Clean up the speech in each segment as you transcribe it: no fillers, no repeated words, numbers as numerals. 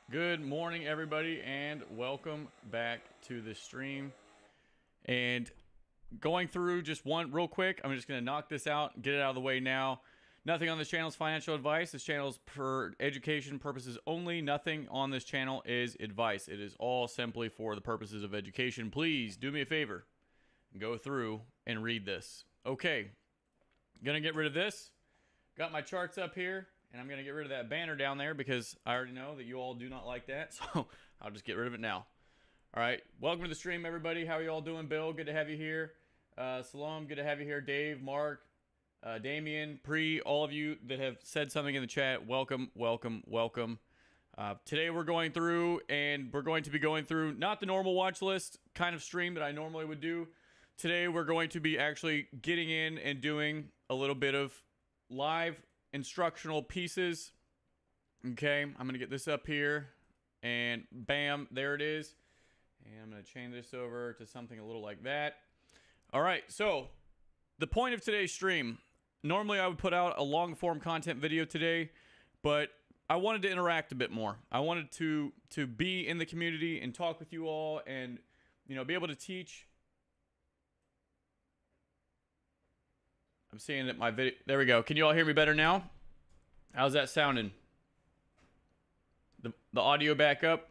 Good morning, everybody, and welcome back to the stream. And going through just one real quick, I'm just going to knock this out, get it out of the way now. Nothing on this channel is financial advice. This channel is for education purposes only. Nothing on this channel is advice. It is all simply for the purposes of education. Please do me a favor and go through and read this. Okay, gonna get rid of this. Got my charts up here. And I'm going to get rid of that banner down there because I already know that you all do not like that. So I'll just get rid of it now. All right. Welcome to the stream, everybody. How are you all doing? Bill, good to have you here. Salom, good to have you here. Dave, Mark, Damien, Pre, all of you that have said something in the chat, welcome, welcome, welcome. Today we're going through, and we're going to be going through not the normal watch list kind of stream that I normally would do. Today we're going to be actually getting in and doing a little bit of live instructional pieces. Okay, I'm gonna get this up here, and bam, there it is. And I'm gonna change this over to something a little like that. All right, so the point of today's stream, normally I would put out a long form content video today, but I wanted to interact a bit more. I wanted to be in the community and talk with you all, and be able to teach. I'm seeing that my video, there we go. Can you all hear me better now? How's that sounding? The audio back up.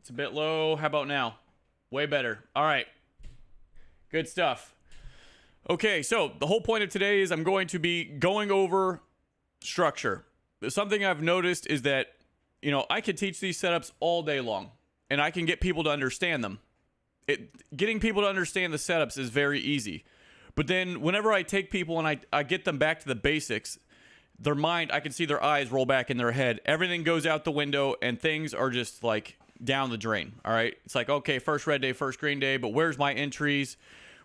It's a bit low. How about now? Way better. All right. Good stuff. Okay, so the whole point of today is I'm going to be going over structure. Something I've noticed is that, I could teach these setups all day long, and I can get people to understand them. Getting people to understand the setups is very easy. But then whenever I take people and I get them back to the basics, their mind, I can see their eyes roll back in their head. Everything goes out the window and things are just like down the drain. All right. It's like, okay, first red day, first green day, but where's my entries?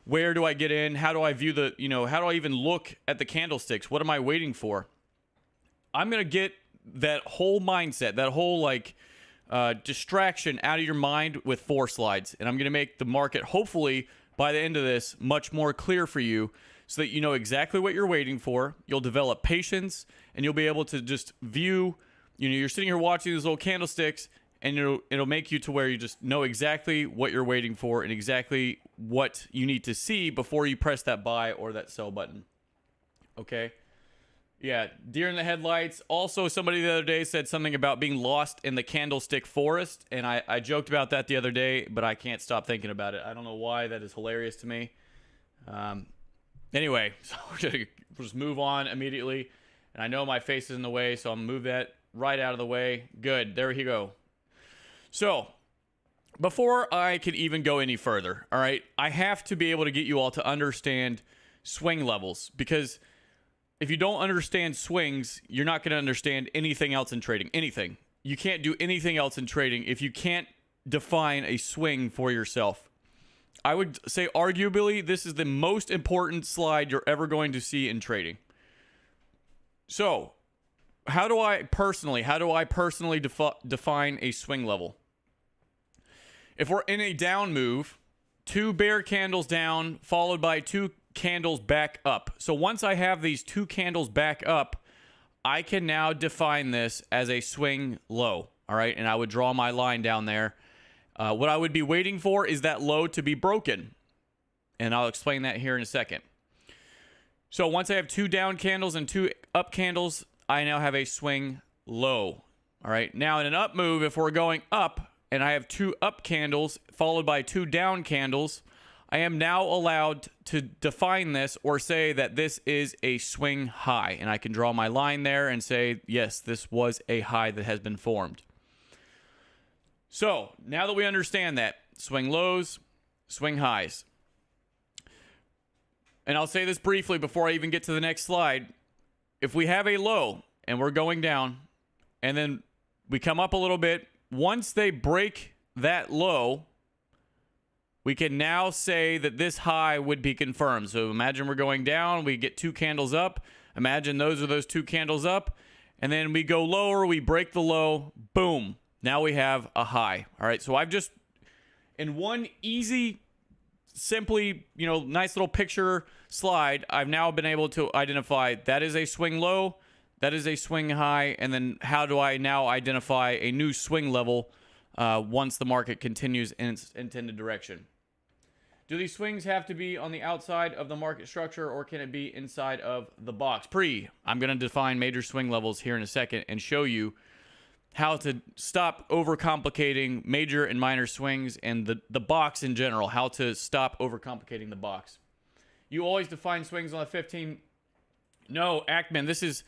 Where do I get in? How do I view how do I even look at the candlesticks? What am I waiting for? I'm going to get that whole mindset, that whole distraction out of your mind with 4 slides. And I'm going to make the market, hopefully, by the end of this, much more clear for you so that you know exactly what you're waiting for. You'll develop patience, and you'll be able to just view, you're sitting here watching these little candlesticks, and it'll make you to where you just know exactly what you're waiting for and exactly what you need to see before you press that buy or that sell button. Okay? Yeah, deer in the headlights. Also, somebody the other day said something about being lost in the candlestick forest, and I joked about that the other day, but I can't stop thinking about it. I don't know why. That is hilarious to me. Anyway, so we'll just move on immediately, and I know my face is in the way, so I'll move that right out of the way. Good. There we go. So, before I can even go any further, all right, I have to be able to get you all to understand swing levels, because if you don't understand swings, you're not going to understand anything else in trading. Anything. You can't do anything else in trading if you can't define a swing for yourself. I would say arguably this is the most important slide you're ever going to see in trading. So, how do I personally define a swing level? If we're in a down move, 2 bear candles down followed by 2 candles back up. So once I have these 2 candles back up, I can now define this as a swing low. All right, and I would draw my line down there. What I would be waiting for is that low to be broken, and I'll explain that here in a second. So once I have 2 down candles and 2 up candles, I now have a swing low. All right, now in an up move, if we're going up and I have 2 up candles followed by 2 down candles, I am now allowed to define this or say that this is a swing high. And I can draw my line there and say, yes, this was a high that has been formed. So now that we understand that, swing lows, swing highs. And I'll say this briefly before I even get to the next slide. If we have a low and we're going down and then we come up a little bit once they break that low, we can now say that this high would be confirmed. So imagine we're going down, we get 2 candles up. Imagine those are those 2 candles up. And then we go lower, we break the low, boom. Now we have a high. All right, so I've just, in one easy, simply, nice little picture slide, I've now been able to identify that is a swing low, that is a swing high, and then how do I now identify a new swing level once the market continues in its intended direction. Do these swings have to be on the outside of the market structure, or can it be inside of the box? I'm going to define major swing levels here in a second and show you how to stop overcomplicating major and minor swings and the box in general, how to stop overcomplicating the box. You always define swings on the 15. No, Ackman, this is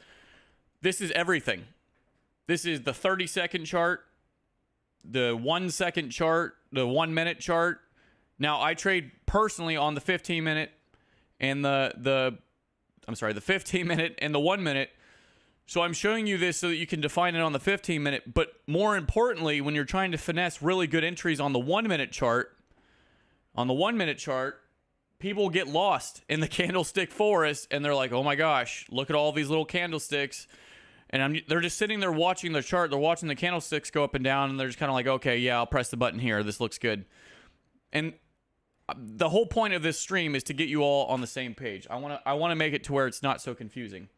everything. This is the 30-second chart, the 1 second chart, the 1 minute chart. Now, I trade personally on the 15-minute and the 15-minute and the 1 minute. So I'm showing you this so that you can define it on the 15-minute. But more importantly, when you're trying to finesse really good entries on the 1 minute chart, people get lost in the candlestick forest, and they're like, oh my gosh, look at all these little candlesticks. And they're just sitting there watching the chart. They're watching the candlesticks go up and down, and they're just kind of like, okay, yeah, I'll press the button here. This looks good. And the whole point of this stream is to get you all on the same page. I want to make it to where it's not so confusing.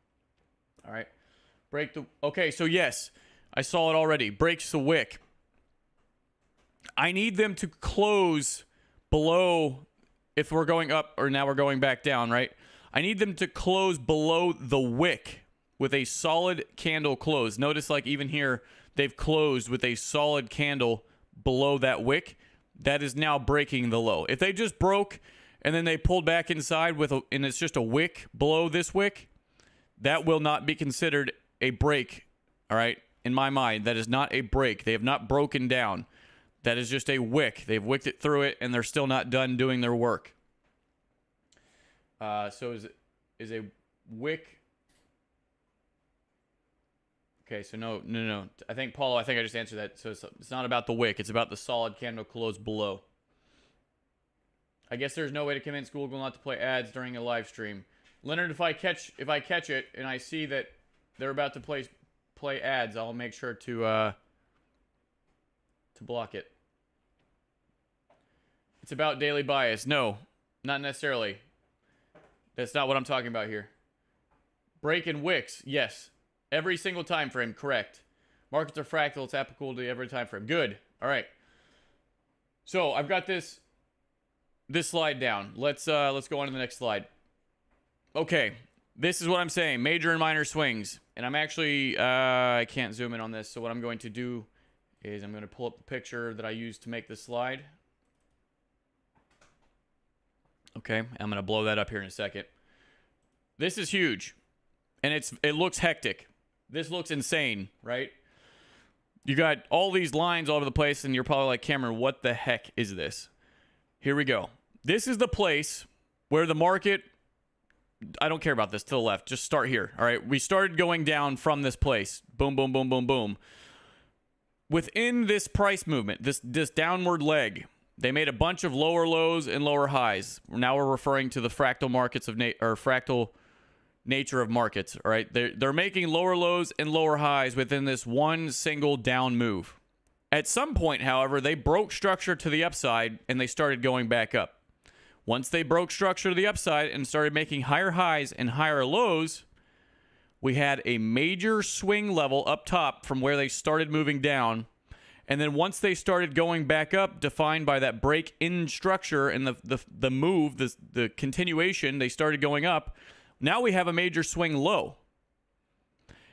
All right. Okay, so yes, I saw it already. Breaks the wick. I need them to close below, if we're going up or now we're going back down, right? I need them to close below the wick with a solid candle close. Notice, like, even here, they've closed with a solid candle below that wick. That is now breaking the low. If they just broke and then they pulled back inside and it's just a wick below this wick, that will not be considered a break. All right, in my mind, that is not a break. They have not broken down. That is just a wick. They've wicked it through it, and they're still not done doing their work. So is a wick? Okay, so no. I think I just answered that. So it's not about the wick. It's about the solid candle close below. I guess there's no way to convince Google not to play ads during a live stream. Leonard, if I catch it and I see that they're about to play ads, I'll make sure to block it. It's about daily bias. No, not necessarily. That's not what I'm talking about here. Break and wicks, yes. Every single time frame, correct. Markets are fractal. It's applicable to every time frame. Good. All right. So I've got this slide down. Let's go on to the next slide. Okay. This is what I'm saying. Major and minor swings. And I'm actually, I can't zoom in on this. So what I'm going to do is I'm going to pull up the picture that I used to make this slide. Okay. I'm going to blow that up here in a second. This is huge. And it looks hectic. This looks insane, right? You got all these lines all over the place, and you're probably like, Cameron, what the heck is this? Here we go. This is the place where the market, I don't care about this, to the left. Just start here, all right? We started going down from this place. Boom, boom, boom, boom, boom. Within this price movement, this downward leg, they made a bunch of lower lows and lower highs. Now we're referring to the fractal markets fractal nature of markets, all right? They're making lower lows and lower highs within this one single down move. At some point, however, they broke structure to the upside and they started going back up. Once they broke structure to the upside and started making higher highs and higher lows, we had a major swing level up top from where they started moving down. And then once they started going back up, defined by that break in structure and the move, the continuation, they started going up. Now we have a major swing low.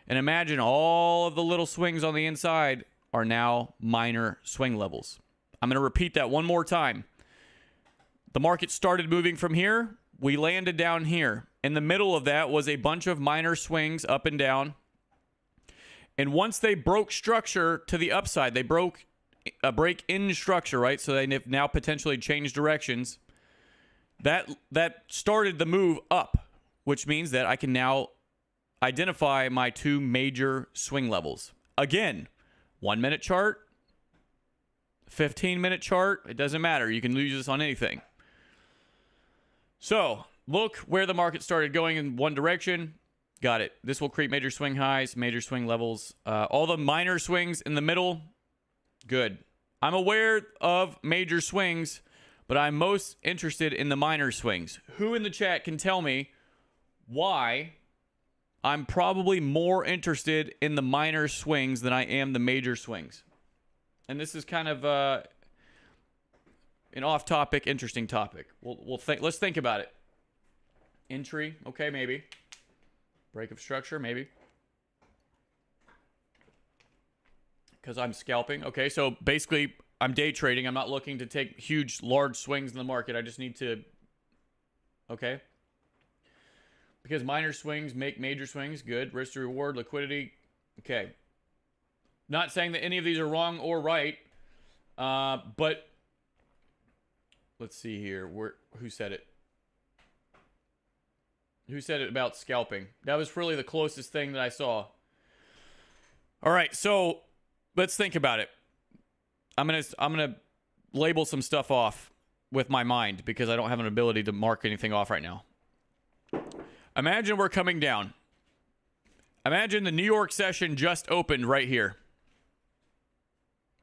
And imagine all of the little swings on the inside are now minor swing levels. I'm going to repeat that one more time. The market started moving from here. We landed down here. In the middle of that was a bunch of minor swings up and down. And once they broke structure to the upside, they broke a break in structure, right? So they now potentially changed directions. That started the move up, which means that I can now identify my two major swing levels. Again, 1 minute chart, 15-minute chart, it doesn't matter. You can use this on anything. So look where the market started going in one direction. Got it. This will create major swing highs, major swing levels. All the minor swings in the middle, good. I'm aware of major swings, but I'm most interested in the minor swings. Who in the chat can tell me why I'm probably more interested in the minor swings than I am the major swings? And this is kind of an off-topic, interesting topic. Let's think about it. Entry, okay, maybe. Break of structure, maybe. Because I'm scalping. Okay, so basically, I'm day trading. I'm not looking to take huge, large swings in the market. I just need to... Okay. Because minor swings make major swings. Good. Risk to reward, liquidity. Okay. Not saying that any of these are wrong or right. But... Let's see here. Who said it? Who said it about scalping? That was really the closest thing that I saw. All right, so let's think about it. I'm gonna label some stuff off with my mind because I don't have an ability to mark anything off right now. Imagine we're coming down. Imagine the New York session just opened right here.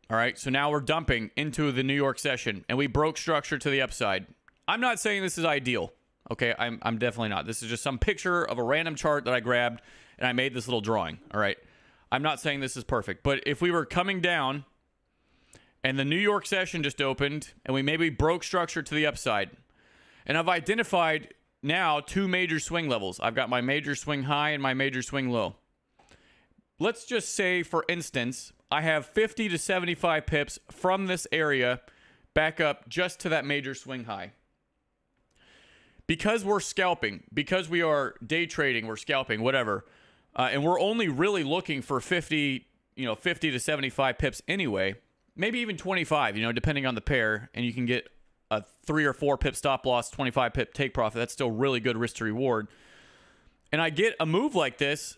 All right, so now we're dumping into the New York session, and we broke structure to the upside. I'm not saying this is ideal. Okay, I'm definitely not. This is just some picture of a random chart that I grabbed, and I made this little drawing. All right, I'm not saying this is perfect, but if we were coming down, and the New York session just opened, and we maybe broke structure to the upside, and I've identified now two major swing levels. I've got my major swing high and my major swing low. Let's just say, for instance, I have 50 to 75 pips from this area back up just to that major swing high. Because we're scalping, because we are day trading, we're scalping, whatever, and we're only really looking for 50 to 75 pips anyway, maybe even 25, depending on the pair, and you can get a 3 or 4 pip stop loss, 25 pip take profit. That's still really good risk to reward. And I get a move like this,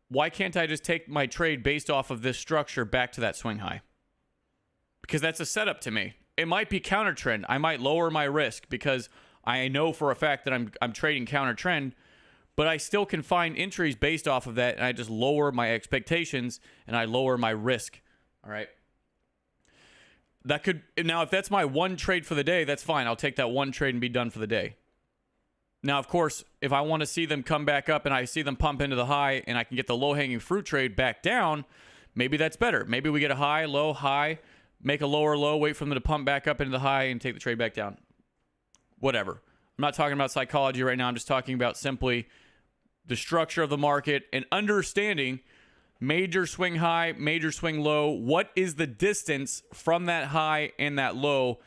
why can't I just take my trade based off of this structure back to that swing high? Because that's a setup to me. It might be counter trend. I might lower my risk because I know for a fact that I'm trading counter trend, but I still can find entries based off of that, and I just lower my expectations and I lower my risk. All right. Now, if that's my one trade for the day, that's fine. I'll take that one trade and be done for the day. Now, of course, if I want to see them come back up and I see them pump into the high and I can get the low-hanging fruit trade back down, maybe that's better. Maybe we get a high, low, make a lower low, wait for them to pump back up into the high and take the trade back down. Whatever. I'm not talking about psychology right now. I'm just talking about simply the structure of the market and understanding major swing high, major swing low. What is the distance from that high and that low?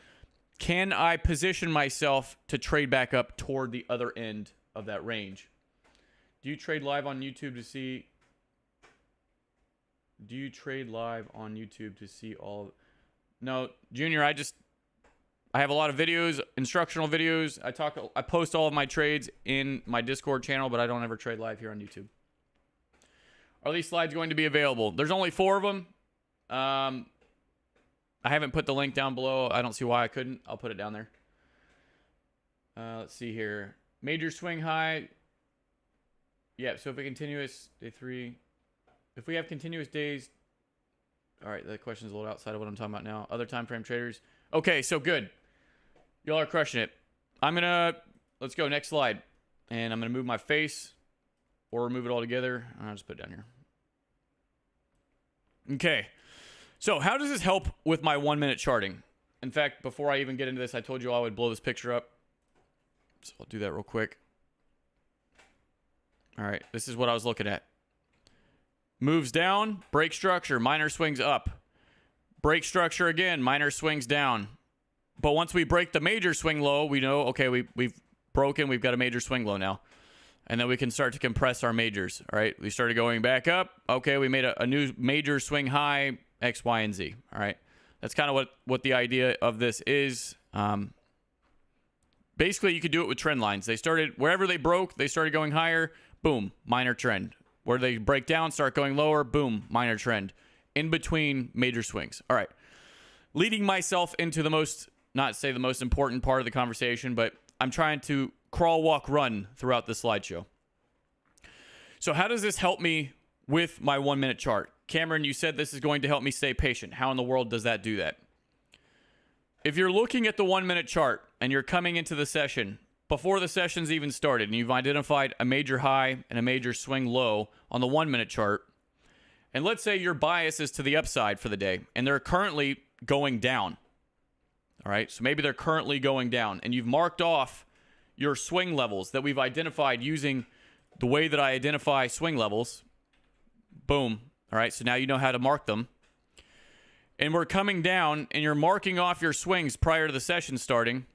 Can I position myself to trade back up toward the other end of that range? Do you trade live on YouTube to see? Do you trade live on YouTube to see all? No, Junior, I have a lot of videos, instructional videos. I post all of my trades in my Discord channel, but I don't ever trade live here on YouTube. Are these slides going to be available? There's only 4 of them. I haven't put the link down below. I don't see why I couldn't. I'll put it down there. Let's see here. Major swing high. Yeah, so if a continuous day 3. If we have continuous days. All right, that question is a little outside of what I'm talking about now. Other time frame traders. Okay, so good. Y'all are crushing it. Let's go next slide. And I'm going to move my face or remove it all together. I'll just put it down here. Okay. So how does this help with my 1-minute charting? In fact, before I even get into this, I told you I would blow this picture up. So I'll do that real quick. All right. This is what I was looking at. Moves down, break structure, minor swings up. Break structure again, minor swings down. But once we break the major swing low, we know, okay, we've broken, we've got a major swing low now. And then we can start to compress our majors, all right? We started going back up. Okay, we made a new major swing high, X, Y, and Z, all right? That's kind of what the idea of this is. Basically, you could do it with trend lines. They started, wherever they broke, they started going higher, boom, minor trend. Where they break down, start going lower, boom, minor trend. In between major swings. All right. leading myself into the most, not say the most important part of the conversation, but I'm trying to crawl, walk, run throughout the slideshow. So how does this help me with my 1 minute chart? Cameron, you said this is going to help me stay patient. How in the world does that do that? If you're looking at the 1 minute chart and you're coming into the session, before the session's even started, and you've identified a major high and a major swing low on the 1 minute chart, and let's say your bias is to the upside for the day, and they're currently going down. All right, so maybe they're currently going down, and you've marked off your swing levels that we've identified using the way that I identify swing levels. Boom. All right, so now you know how to mark them. And we're coming down, and you're marking off your swings prior to the session starting.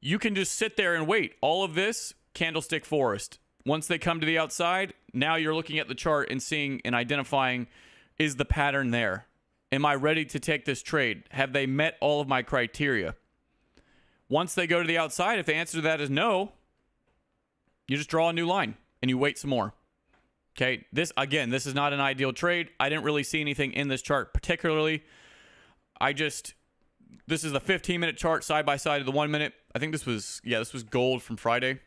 You can just sit there and wait. All of this, candlestick forest. Once they come to the outside, now you're looking at the chart and seeing and identifying, is the pattern there? Am I ready to take this trade? Have they met all of my criteria? Once they go to the outside, if the answer to that is no, you just draw a new line and you wait some more. Okay, this is not an ideal trade. I didn't really see anything in this chart particularly. This is the 15-minute chart side by side of the 1 minute. I think this was gold from Friday.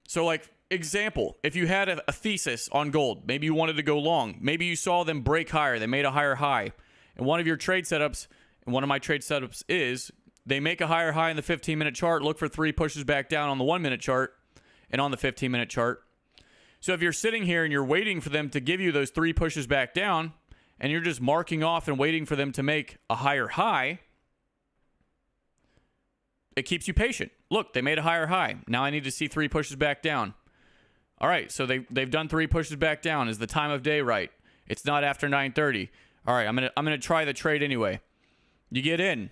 So like, example, if you had a thesis on gold, maybe you wanted to go long, maybe you saw them break higher, they made a higher high, and one of your trade setups, and one of my trade setups is, they make a higher high in the 15-minute chart, look for 3 pushes back down on the 1 minute chart, and on the 15-minute chart. So if you're sitting here and you're waiting for them to give you those 3 pushes back down, and you're just marking off and waiting for them to make a higher high, it keeps you patient. Look, they made a higher high. Now I need to see 3 pushes back down. All right, so they've done 3 pushes back down. Is the time of day right? It's not after 9:30. All right, I'm gonna try the trade anyway. You get in.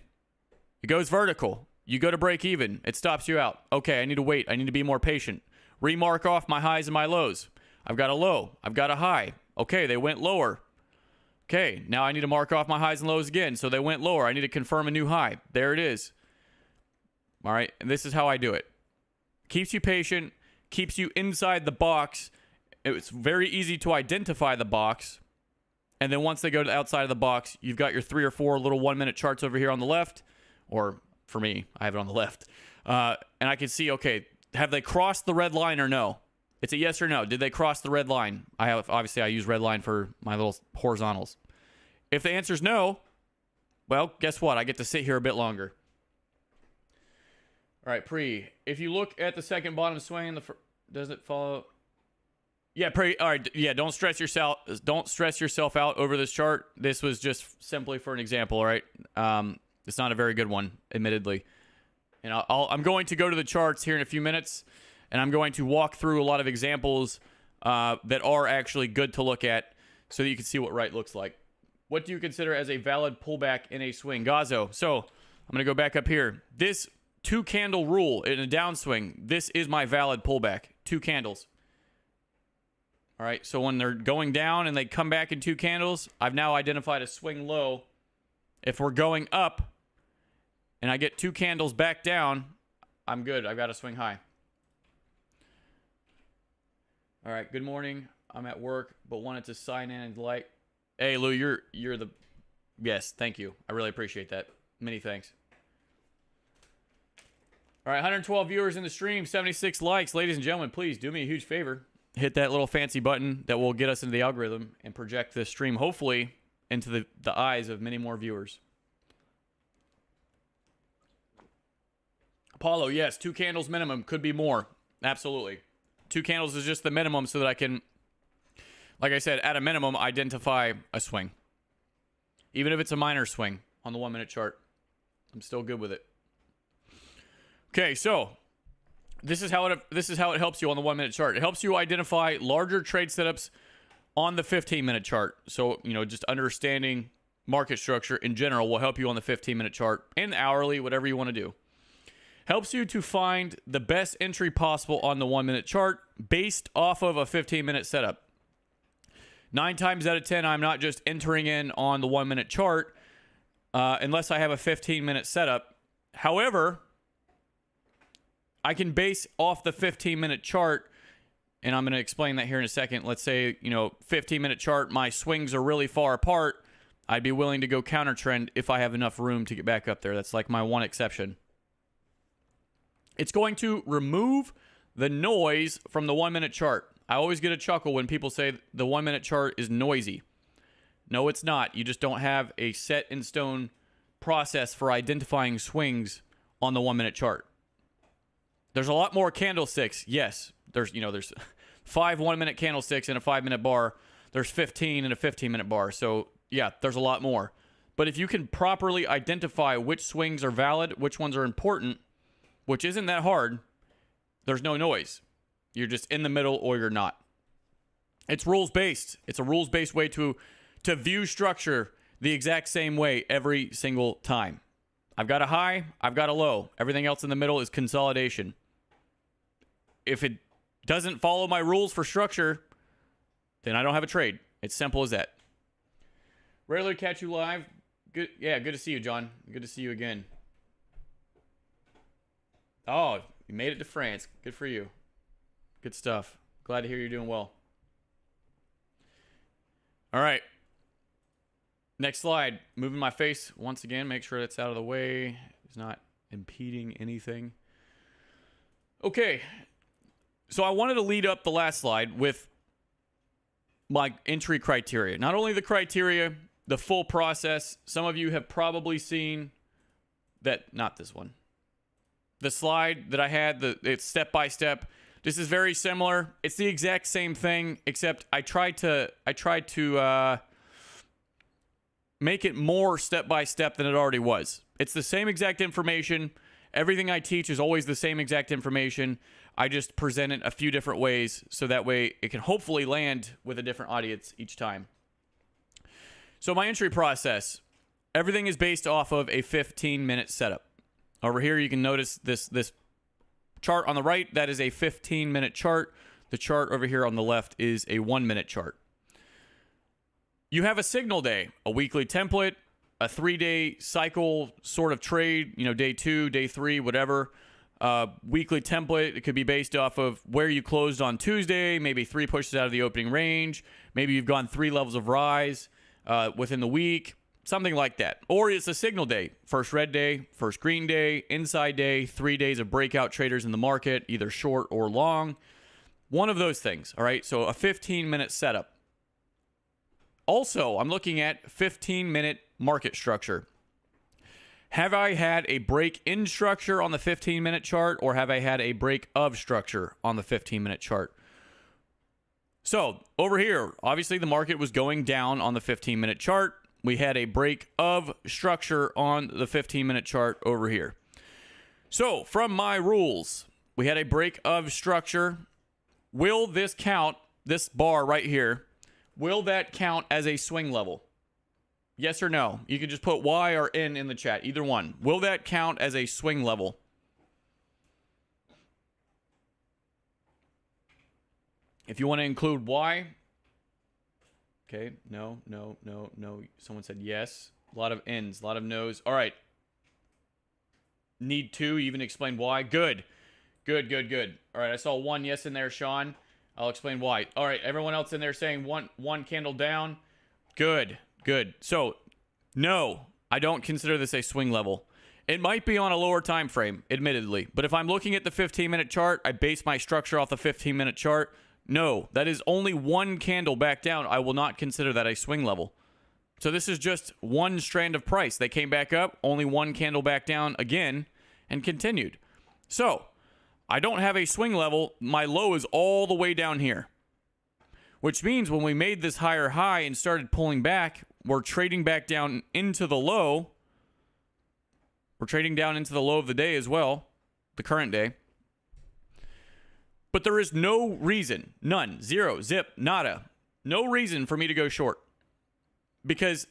It goes vertical. You go to break even. It stops you out. Okay, I need to wait. I need to be more patient. Remark off my highs and my lows. I've got a low. I've got a high. Okay, they went lower. Okay, now I need to mark off my highs and lows again. So they went lower. I need to confirm a new high. There it is. All right, and this is how I do it. Keeps you patient, keeps you inside the box. It's very easy to identify the box. And then once they go to the outside of the box, you've got your 3 or 4 little 1 minute charts over here on the left. Or for me, I have it on the left. And I can see, okay, have they crossed the red line or no? It's a yes or no. Did they cross the red line? Obviously, I use red line for my little horizontals. If the answer is no, well, guess what? I get to sit here a bit longer. All right, if you look at the second bottom swing, does it follow? Yeah, all right, yeah, don't stress yourself out over this chart. This was just simply for an example, all right? It's not a very good one, admittedly. And I'm going to go to the charts here in a few minutes, and I'm going to walk through a lot of examples that are actually good to look at so that you can see what right looks like. What do you consider as a valid pullback in a swing? Gazo. So I'm going to go back up here. This 2 candle rule in a downswing, this is my valid pullback. 2 candles. All right, so when they're going down and they come back in 2 candles, I've now identified a swing low. If we're going up and I get 2 candles back down, I'm good. I've got a swing high. All right, good morning. I'm at work, but wanted to sign in and like. Hey, Lou, you're the. Yes, thank you. I really appreciate that. Many thanks. All right, 112 viewers in the stream, 76 likes. Ladies and gentlemen, please do me a huge favor. Hit that little fancy button that will get us into the algorithm and project this stream, hopefully, into the eyes of many more viewers. Apollo, yes, 2 candles minimum. Could be more. Absolutely. 2 candles is just the minimum so that I can, like I said, at a minimum, identify a swing. Even if it's a minor swing on the 1 minute chart. I'm still good with it. Okay, so this is how it helps you on the 1 minute chart. It helps you identify larger trade setups on the 15-minute chart. So, just understanding market structure in general will help you on the 15-minute chart and the hourly, whatever you want to do. Helps you to find the best entry possible on the 1 minute chart based off of a 15-minute setup. 9 times out of 10, I'm not just entering in on the 1 minute chart unless I have a 15-minute setup. However, I can base off the 15-minute chart, and I'm going to explain that here in a second. Let's say, 15-minute chart, my swings are really far apart. I'd be willing to go counter trend if I have enough room to get back up there. That's like my one exception. It's going to remove the noise from the 1 minute chart. I always get a chuckle when people say the 1 minute chart is noisy. No, it's not. You just don't have a set in stone process for identifying swings on the 1 minute chart. There's a lot more candlesticks. Yes, there's 5 1 minute candlesticks in a 5 minute bar. There's 15 in a 15 minute bar. So yeah, there's a lot more. But if you can properly identify which swings are valid, which ones are important, which isn't that hard, there's no noise. You're just in the middle or you're not. It's rules-based. It's a rules-based way to view structure the exact same way every single time. I've got a high, I've got a low. Everything else in the middle is consolidation. If it doesn't follow my rules for structure, then I don't have a trade. It's simple as that. Rarely catch you live. Good, yeah, good to see you, John. Good to see you again. Oh, you made it to France. Good for you. Good stuff. Glad to hear you're doing well. All right. Next slide. Moving my face once again. Make sure it's out of the way. It's not impeding anything. Okay. So I wanted to lead up the last slide with my entry criteria. Not only the criteria, the full process. Some of you have probably seen that, not this one. The slide that I had, it's step by step. This is very similar. It's the exact same thing, except I tried to make it more step by step than it already was. It's the same exact information. Everything I teach is always the same exact information. I just present it a few different ways so that way it can hopefully land with a different audience each time. So my entry process, everything is based off of a 15-minute setup. Over here, you can notice this chart on the right. That is a 15-minute chart. The chart over here on the left is a 1 minute chart. You have a signal day, a weekly template, a 3-day cycle sort of trade, day 2, day 3, whatever. Weekly template, it could be based off of where you closed on Tuesday, maybe 3 pushes out of the opening range. Maybe you've gone 3 levels of rise within the week. Something like that. Or it's a signal day. First red day, first green day, inside day, 3 days of breakout traders in the market, either short or long. One of those things, all right? So a 15-minute setup. Also, I'm looking at 15-minute market structure. Have I had a break in structure on the 15-minute chart, or have I had a break of structure on the 15-minute chart? So over here, obviously the market was going down on the 15-minute chart. We had a break of structure on the 15-minute chart over here. So from my rules, we had a break of structure. Will this count, this bar right here, will that count as a swing level? Yes or no? You can just put Y or N in the chat, either one. Will that count as a swing level? If you want to include Y, okay, no. Someone said yes. A lot of N's, a lot of no's. All right. Need to even explain why. Good. All right, I saw one yes in there, Sean. I'll explain why. All right, everyone else in there saying one candle down. Good. So, no, I don't consider this a swing level. It might be on a lower time frame, admittedly. But if I'm looking at the 15-minute chart, I base my structure off the 15-minute chart. No, that is only one candle back down. I will not consider that a swing level. So this is just one strand of price. They came back up, only one candle back down again, and continued. So I don't have a swing level. My low is all the way down here, which means when we made this higher high and started pulling back, we're trading back down into the low. We're trading down into the low of the day as well, the current day. But there is no reason, none, zero, zip, nada, no reason for me to go short because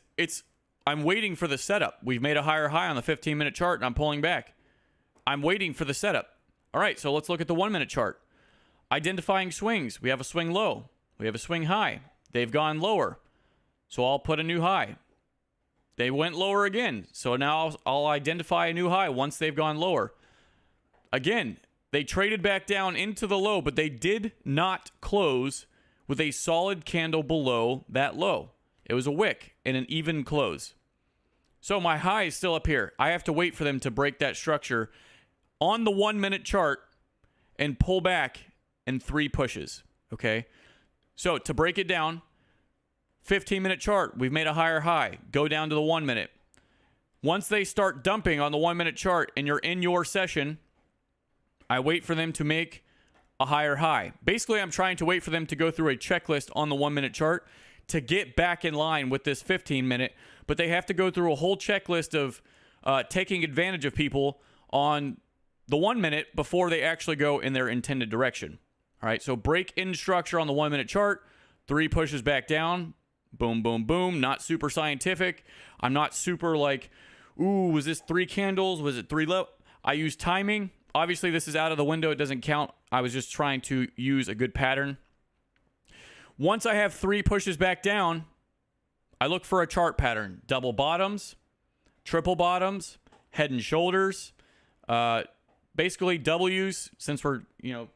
I'm waiting for the setup. We've made a higher high on the 15-minute chart and I'm pulling back. I'm waiting for the setup. All right, so let's look at the 1-minute chart. Identifying swings. We have a swing low. We have a swing high. They've gone lower. So I'll put a new high. They went lower again. So now I'll identify a new high once they've gone lower. Again, they traded back down into the low, but they did not close with a solid candle below that low. It was a wick and an even close. So my high is still up here. I have to wait for them to break that structure on the 1 minute chart and pull back in 3 pushes. Okay. So to break it down, 15-minute chart, we've made a higher high. Go down to the 1 minute. Once they start dumping on the 1 minute chart and you're in your session, I wait for them to make a higher high. Basically, I'm trying to wait for them to go through a checklist on the 1 minute chart to get back in line with this 15-minute, but they have to go through a whole checklist of taking advantage of people on the 1 minute before they actually go in their intended direction. All right, so break in structure on the 1 minute chart, 3 pushes back down, boom, boom, boom. Not super scientific. I'm not super like, ooh, was this 3 candles? Was it 3 low? I use timing. Obviously, this is out of the window. It doesn't count. I was just trying to use a good pattern. Once I have 3 pushes back down, I look for a chart pattern. Double bottoms, triple bottoms, head and shoulders. Basically W's, since we're,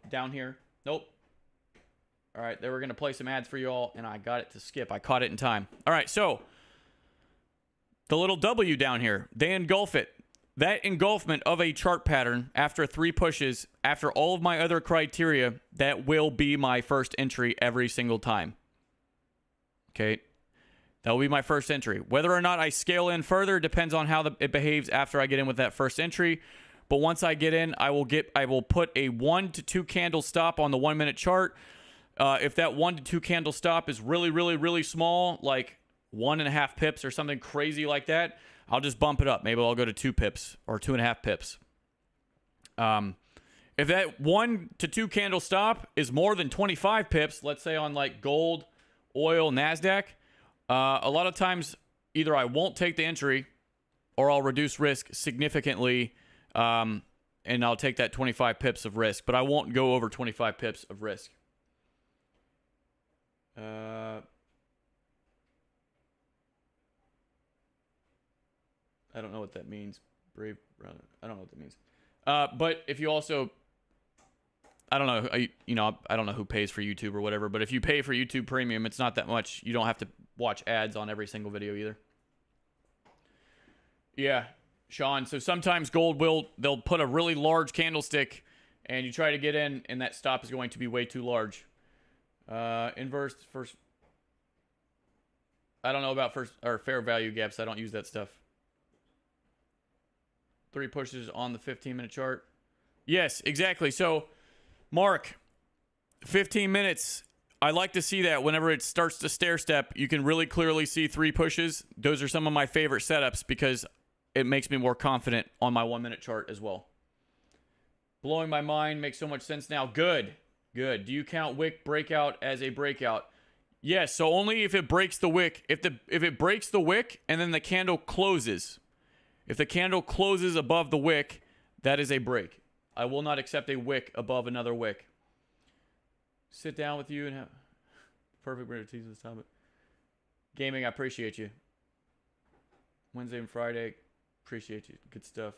down here. Nope. All right, they were going to play some ads for you all, and I got it to skip. I caught it in time. All right, so the little W down here, they engulf it. That engulfment of a chart pattern after 3 pushes, after all of my other criteria, that will be my first entry every single time. Okay, that will be my first entry. Whether or not I scale in further depends on how it behaves after I get in with that first entry. But once I get in, I will put a 1 to 2 candle stop on the 1 minute chart. If that 1 to 2 candle stop is really, really, really small, like 1.5 pips or something crazy like that, I'll just bump it up. Maybe I'll go to 2 pips or 2.5 pips. If that 1 to 2 candle stop is more than 25 pips, let's say on like gold, oil, NASDAQ, a lot of times either I won't take the entry or I'll reduce risk significantly, and I'll take that 25 pips of risk, but I won't go over 25 pips of risk. I don't know what that means. Brave brother. I don't know what that means. But if you also, I don't know, I don't know who pays for YouTube or whatever, but if you pay for YouTube Premium, it's not that much. You don't have to watch ads on every single video either. Yeah, Sean. So sometimes gold they'll put a really large candlestick and you try to get in and that stop is going to be way too large. Inverse first. I don't know about first or fair value gaps. I don't use that stuff. 3 pushes on the 15-minute chart. Yes, exactly. So, Mark, 15 minutes. I like to see that whenever it starts to stair step, you can really clearly see 3 pushes. Those are some of my favorite setups because it makes me more confident on my 1 minute chart as well. Blowing my mind, makes so much sense now. Good. Good. Do you count wick breakout as a breakout? Yes, so only if it breaks the wick. If it breaks the wick and then the candle closes. If the candle closes above the wick, that is a break. I will not accept a wick above another wick. Sit down with you and have perfect way to tease this topic. Gaming, I appreciate you. Wednesday and Friday, appreciate you. Good stuff.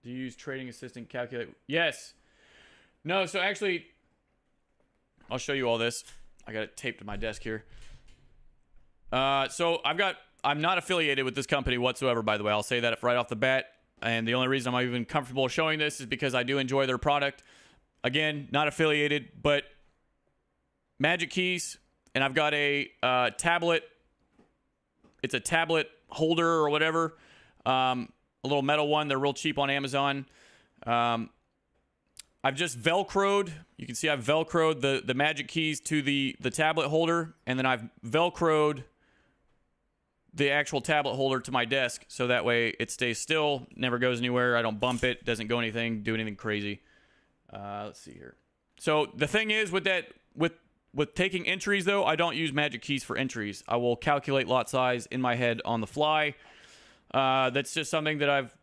Do you use Trading Assistant calculate? Yes. No, so actually, I'll show you all this. I got it taped to my desk here. So I'm not affiliated with this company whatsoever, by the way. I'll say that right off the bat. And the only reason I'm even comfortable showing this is because I do enjoy their product. Again, not affiliated, but Magic Keys. And I've got a tablet. It's a tablet holder or whatever. A little metal one. They're real cheap on Amazon. I've just Velcroed. You can see I've Velcroed the Magic Keys to the tablet holder. And then I've Velcroed the actual tablet holder to my desk, so that way it stays still, never goes anywhere. I don't bump it, doesn't go anything, do anything crazy. Let's see here. So the thing is with that, with taking entries though, I don't use Magic Keys for entries. I will calculate lot size in my head on the fly. That's just something that I've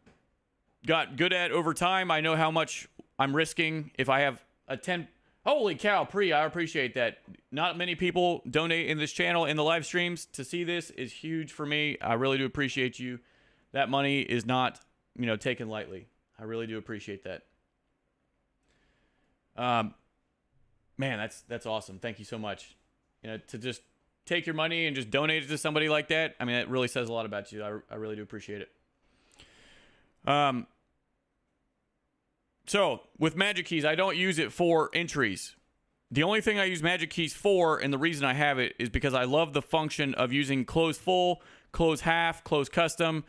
got good at over time. I know how much I'm risking if I have a 10. Holy cow, Pri, I appreciate that. Not many people donate in this channel, in the live streams. To see this is huge for me. I really do appreciate you. That money is not, taken lightly. I really do appreciate that. Man, that's awesome. Thank you so much. You know, to just take your money and just donate it to somebody like that. I mean, it really says a lot about you. I really do appreciate it. So with Magic Keys, I don't use it for entries. The only thing I use Magic Keys for, and the reason I have it, is because I love the function of using close full, close half, close custom,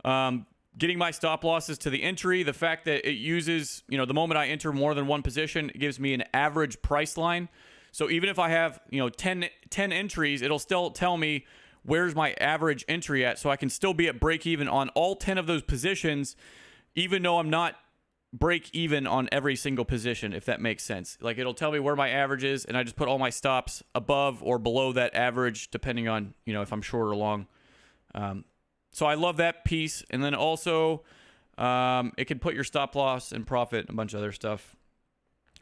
getting my stop losses to the entry. The fact that it uses, you know, the moment I enter more than one position, it gives me an average price line. So even if I have, you know, 10 entries, it'll still tell me where's my average entry at, so I can still be at break even on all 10 of those positions, even though I'm not break even on every single position, if that makes sense. Like, it'll tell me where my average is, and I just put all my stops above or below that average, depending on, you know, if I'm short or long. So I love that piece. And then also, it can put your stop loss and profit and a bunch of other stuff.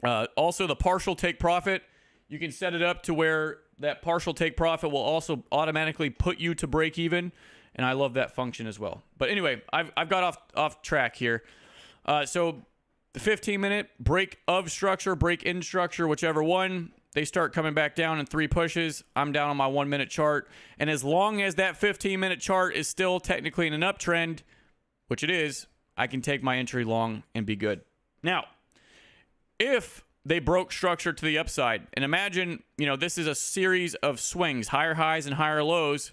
Also, the partial take profit, you can set it up to where that partial take profit will also automatically put you to break even, and I love that function as well. But anyway, I've got off track here. So the 15-minute break of structure, break in structure, whichever one, they start coming back down in 3 pushes. I'm down on my 1-minute chart. And as long as that 15-minute chart is still technically in an uptrend, which it is, I can take my entry long and be good. Now, if they broke structure to the upside, and imagine, you know, this is a series of swings, higher highs and higher lows,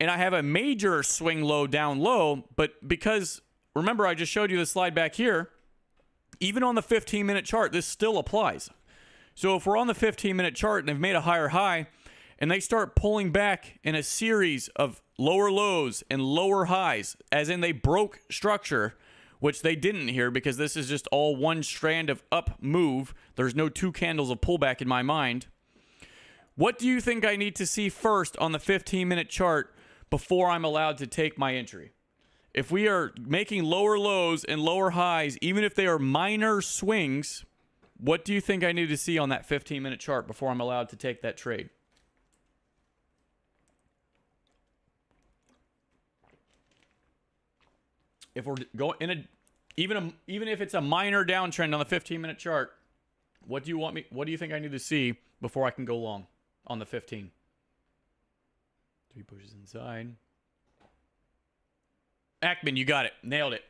and I have a major swing low down low, but because, remember, I just showed you the slide back here, even on the 15-minute chart, this still applies. So if we're on the 15-minute chart and they've made a higher high, and they start pulling back in a series of lower lows and lower highs, as in they broke structure, which they didn't here because this is just all one strand of up move. There's no 2 candles of pullback in my mind. What do you think I need to see first on the 15-minute chart before I'm allowed to take my entry? If we are making lower lows and lower highs, even if they are minor swings, what do you think I need to see on that 15-minute chart before I'm allowed to take that trade? If we're going in even if it's a minor downtrend on the 15-minute chart, what do you think I need to see before I can go long on the 15? 3 pushes inside. Ackman, you got it. Nailed it.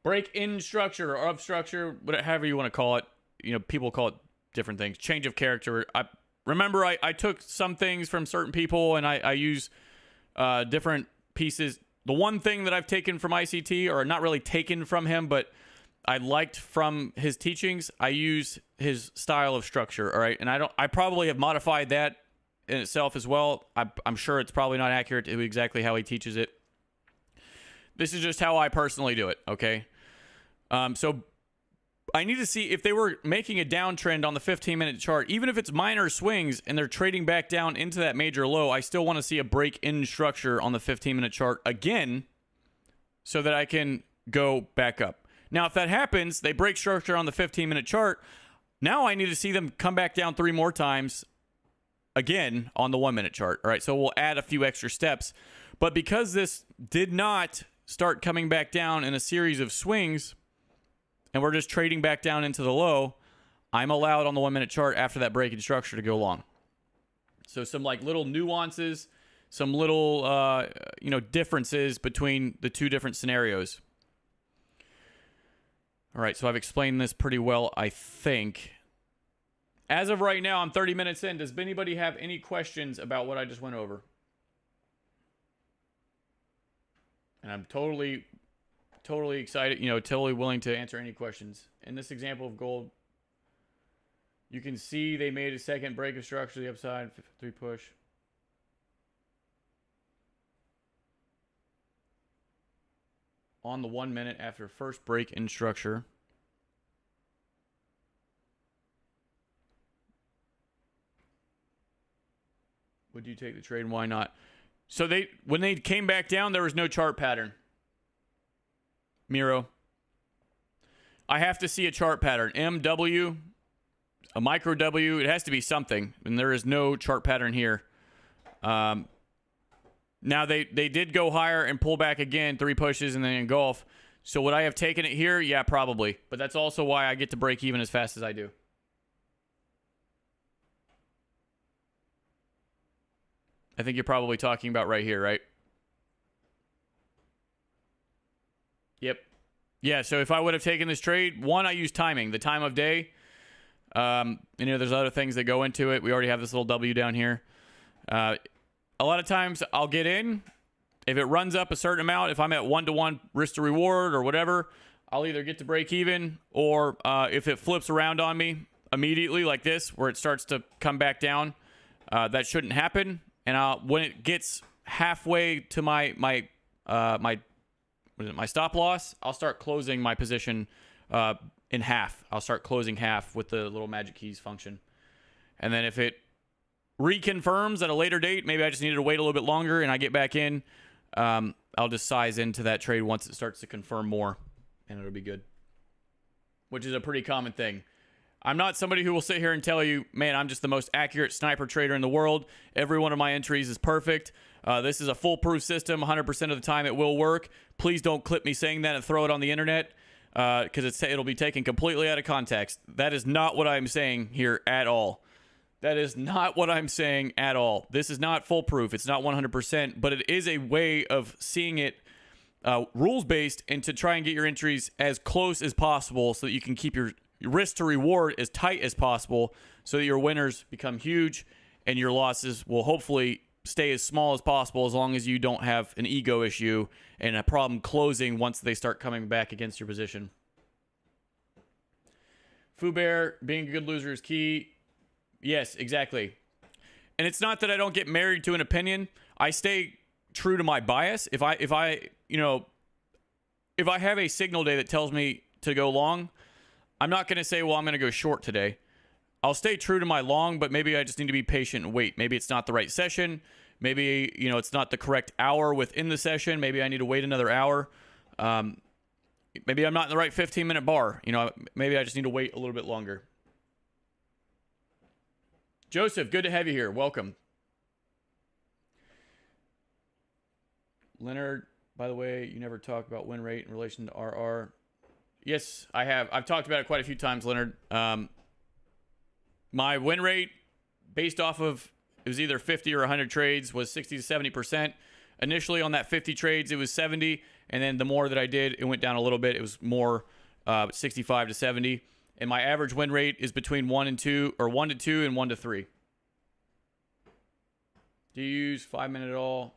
Break in structure or of structure, whatever you want to call it. You know, people call it different things. Change of character. I took some things from certain people, and I use different pieces. The one thing that I've taken from ICT, or not really taken from him, but I liked from his teachings, I use his style of structure. All right, and I probably have modified that in itself as well. I'm sure it's probably not accurate to exactly how he teaches it. This is just how I personally do it, okay? So I need to see if they were making a downtrend on the 15-minute chart, even if it's minor swings and they're trading back down into that major low, I still want to see a break in structure on the 15-minute chart again so that I can go back up. Now, if that happens, they break structure on the 15-minute chart, now I need to see them come back down 3 more times again on the 1-minute chart. All right, so we'll add a few extra steps. But because this did not start coming back down in a series of swings, and we're just trading back down into the low, I'm allowed on the 1-minute chart after that break in structure to go long. So some like little nuances, some little differences between the 2 different scenarios. All right, so I've explained this pretty well, I think. As of right now, I'm 30 minutes in. Does anybody have any questions about what I just went over? And I'm totally excited, totally willing to answer any questions. In this example of gold, you can see they made a second break of structure to the upside, 3 push. On the 1 minute after first break in structure. Would you take the trade and why not? So when they came back down, there was no chart pattern. Miro. I have to see a chart pattern. MW, a micro W, it has to be something. And there is no chart pattern here. Now, they did go higher and pull back again, 3 pushes and then engulf. So would I have taken it here? Yeah, probably. But that's also why I get to break even as fast as I do. I think you're probably talking about right here, right? Yep. Yeah, so if I would have taken this trade, one, I use timing, the time of day. There's other things that go into it. We already have this little W down here. A lot of times I'll get in. If it runs up a certain amount, if I'm at 1-to-1 risk to reward or whatever, I'll either get to break even, or if it flips around on me immediately like this, where it starts to come back down, that shouldn't happen. And when it gets halfway to my stop loss, I'll start closing my position in half. I'll start closing half with the little magic keys function. And then if it reconfirms at a later date, maybe I just needed to wait a little bit longer and I get back in, I'll just size into that trade once it starts to confirm more, and it'll be good, which is a pretty common thing. I'm not somebody who will sit here and tell you, man, I'm just the most accurate sniper trader in the world. Every one of my entries is perfect. This is a foolproof system. 100% of the time it will work. Please don't clip me saying that and throw it on the internet, because it'll be taken completely out of context. That is not what I'm saying here at all. That is not what I'm saying at all. This is not foolproof. It's not 100%, but it is a way of seeing it rules-based, and to try and get your entries as close as possible so that you can keep your risk to reward as tight as possible, so that your winners become huge and your losses will hopefully stay as small as possible, as long as you don't have an ego issue and a problem closing once they start coming back against your position. Foo Bear, being a good loser is key. Yes, exactly. And it's not that I don't get married to an opinion. I stay true to my bias. If I have a signal day that tells me to go long, I'm not going to say, well, I'm going to go short today. I'll stay true to my long, but maybe I just need to be patient and wait. Maybe it's not the right session. Maybe, it's not the correct hour within the session. Maybe I need to wait another hour. Maybe I'm not in the right 15-minute bar. Maybe I just need to wait a little bit longer. Joseph, good to have you here. Welcome. Leonard, by the way, you never talk about win rate in relation to RR. Yes, I have. I've talked about it quite a few times, Leonard. My win rate, based off of, it was either 50 or 100 trades, was 60 to 70%. Initially on that 50 trades, it was 70. And then the more that I did, it went down a little bit. It was more 65 to 70. And my average win rate is between 1 and 2, or 1 to 2 and 1 to 3. Do you use 5-minute at all?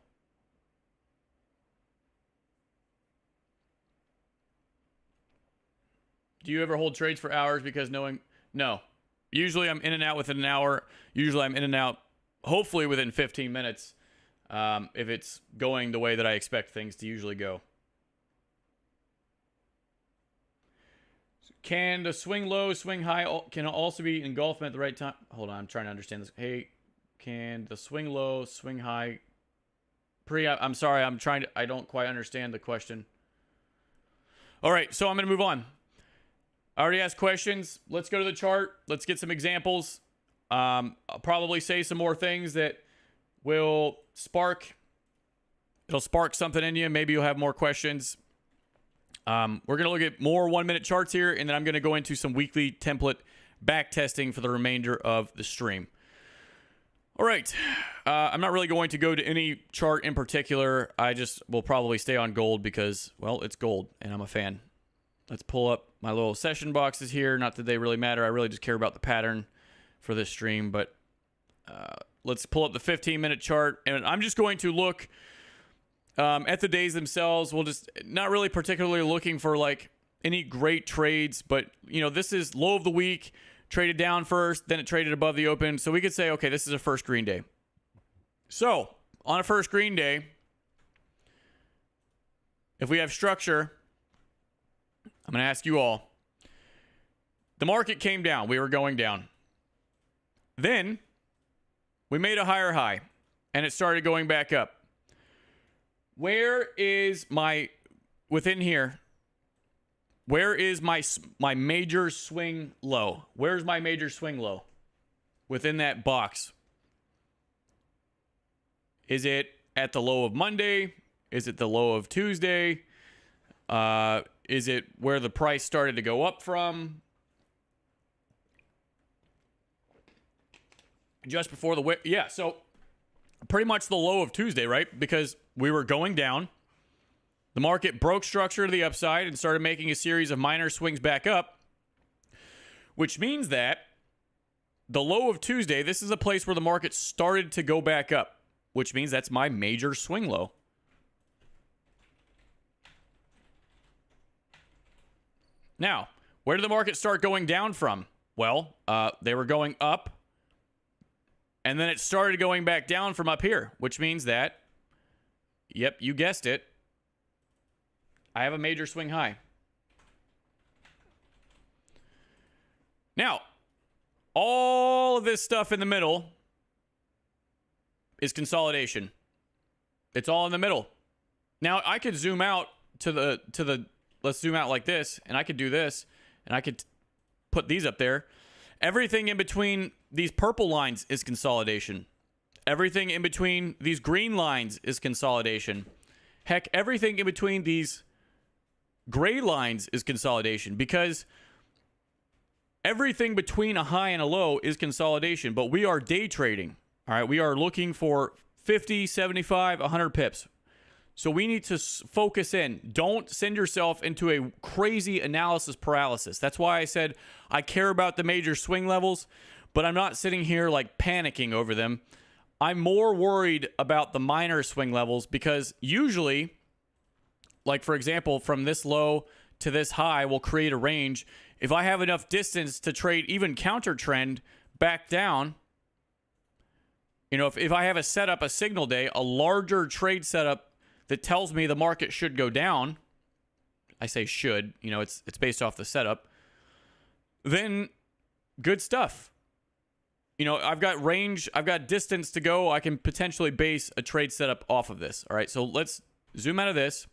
Do you ever hold trades for hours because knowing? No. Usually I'm in and out within an hour. Usually I'm in and out, hopefully within 15 minutes, if it's going the way that I expect things to usually go. Can the swing low, swing high can also be engulfment at the right time? Hold on, I'm trying to understand this. Hey, can the swing low, swing high? I'm sorry, I don't quite understand the question. All right, so I'm going to move on. I already asked questions. Let's go to the chart. Let's get some examples. I'll probably say some more things that will it'll spark something in you. Maybe you'll have more questions. We're going to look at more 1-minute charts here, and then I'm going to go into some weekly template back testing for the remainder of the stream. All right. I'm not really going to go to any chart in particular. I just will probably stay on gold because, well, it's gold, and I'm a fan. Let's pull up my little session boxes here. Not that they really matter. I really just care about the pattern for this stream. But let's pull up the 15-minute chart. And I'm just going to look at the days themselves. We'll just not really particularly looking for like any great trades. But, this is low of the week. Traded down first. Then it traded above the open. So we could say, okay, this is a first green day. So on a first green day, if we have structure, I'm going to ask you all. The market came down. We were going down. Then we made a higher high, and it started going back up. Where is within here, where is my major swing low? Where's my major swing low? Within that box. Is it at the low of Monday? Is it the low of Tuesday? Is it where the price started to go up from? Just before the wick? Yeah, so pretty much the low of Tuesday, right? Because we were going down. The market broke structure to the upside and started making a series of minor swings back up, which means that the low of Tuesday, this is a place where the market started to go back up, which means that's my major swing low. Now, where did the market start going down from? Well, they were going up, and then it started going back down from up here, which means that, yep, you guessed it, I have a major swing high. Now, all of this stuff in the middle is consolidation. It's all in the middle. Now, I could zoom out to the let's zoom out like this, and I could do this, and I could put these up there. Everything in between these purple lines is consolidation. Everything in between these green lines is consolidation. Heck, everything in between these gray lines is consolidation, because everything between a high and a low is consolidation, but we are day trading. All right, we are looking for 50, 75, 100 pips. So we need to focus in. Don't send yourself into a crazy analysis paralysis. That's why I said I care about the major swing levels, but I'm not sitting here like panicking over them. I'm more worried about the minor swing levels, because usually, like for example, from this low to this high will create a range. If I have enough distance to trade even counter trend back down, you know, if I have a setup, a signal day, a larger trade setup that tells me the market should go down, I say should, you know, it's based off the setup, then good stuff. You know, I've got range, I've got distance to go. I can potentially base a trade setup off of this. All right, so let's zoom out of this.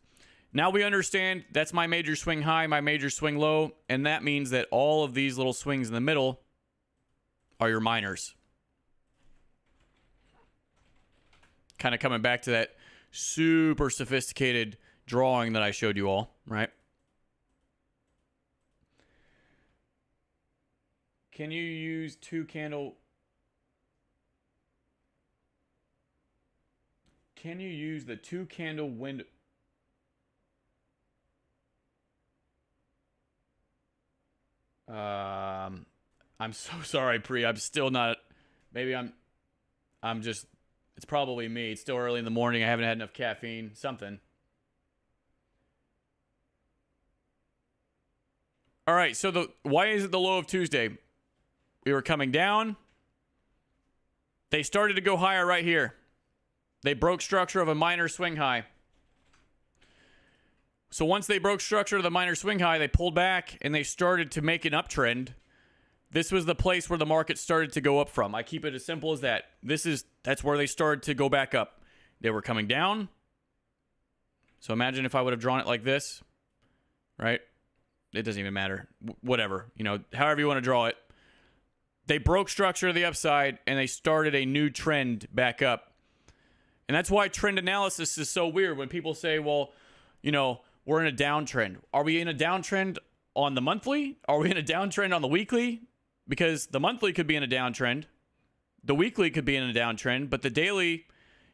Now we understand that's my major swing high, my major swing low, and that means that all of these little swings in the middle are your minors. Kind of coming back to that super sophisticated drawing that I showed you all, right? Can you use Can you use the 2-candle window? I'm so sorry, Pri. I'm still not. Maybe I'm just. It's probably me. It's still early in the morning. I haven't had enough caffeine. Something. All right. So why is it the low of Tuesday? We were coming down. They started to go higher right here. They broke structure of a minor swing high. So once they broke structure of the minor swing high, they pulled back and they started to make an uptrend. This was the place where the market started to go up from. I keep it as simple as that. That's where they started to go back up. They were coming down. So imagine if I would have drawn it like this, right? It doesn't even matter. Whatever, you know, however you want to draw it. They broke structure to the upside and they started a new trend back up. And that's why trend analysis is so weird when people say, well, you know, we're in a downtrend. Are we in a downtrend on the monthly? Are we in a downtrend on the weekly? Because the monthly could be in a downtrend. The weekly could be in a downtrend, but the daily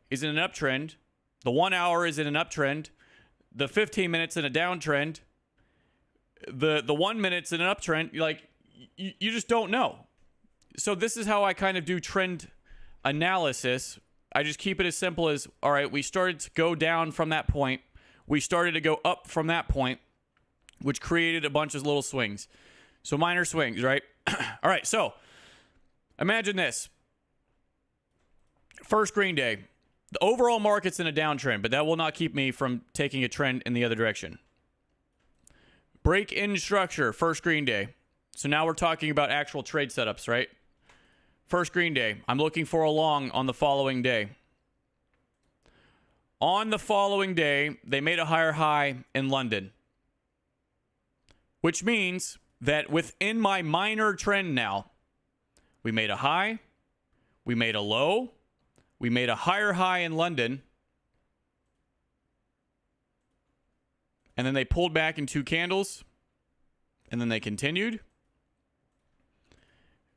is in an uptrend. The 1 hour is in an uptrend. The 15 minutes in a downtrend. The 1 minute's in an uptrend. Like, you just don't know. So this is how I kind of do trend analysis. I just keep it as simple as, all right, we started to go down from that point. We started to go up from that point, which created a bunch of little swings. So minor swings, right? All right, so imagine this. First green day. The overall market's in a downtrend, but that will not keep me from taking a trend in the other direction. Break in structure, first green day. So now we're talking about actual trade setups, right? First green day. I'm looking for a long on the following day. On the following day, they made a higher high in London, which means that within my minor trend now, we made a high, we made a low, we made a higher high in London, and then they pulled back in 2 candles, and then they continued,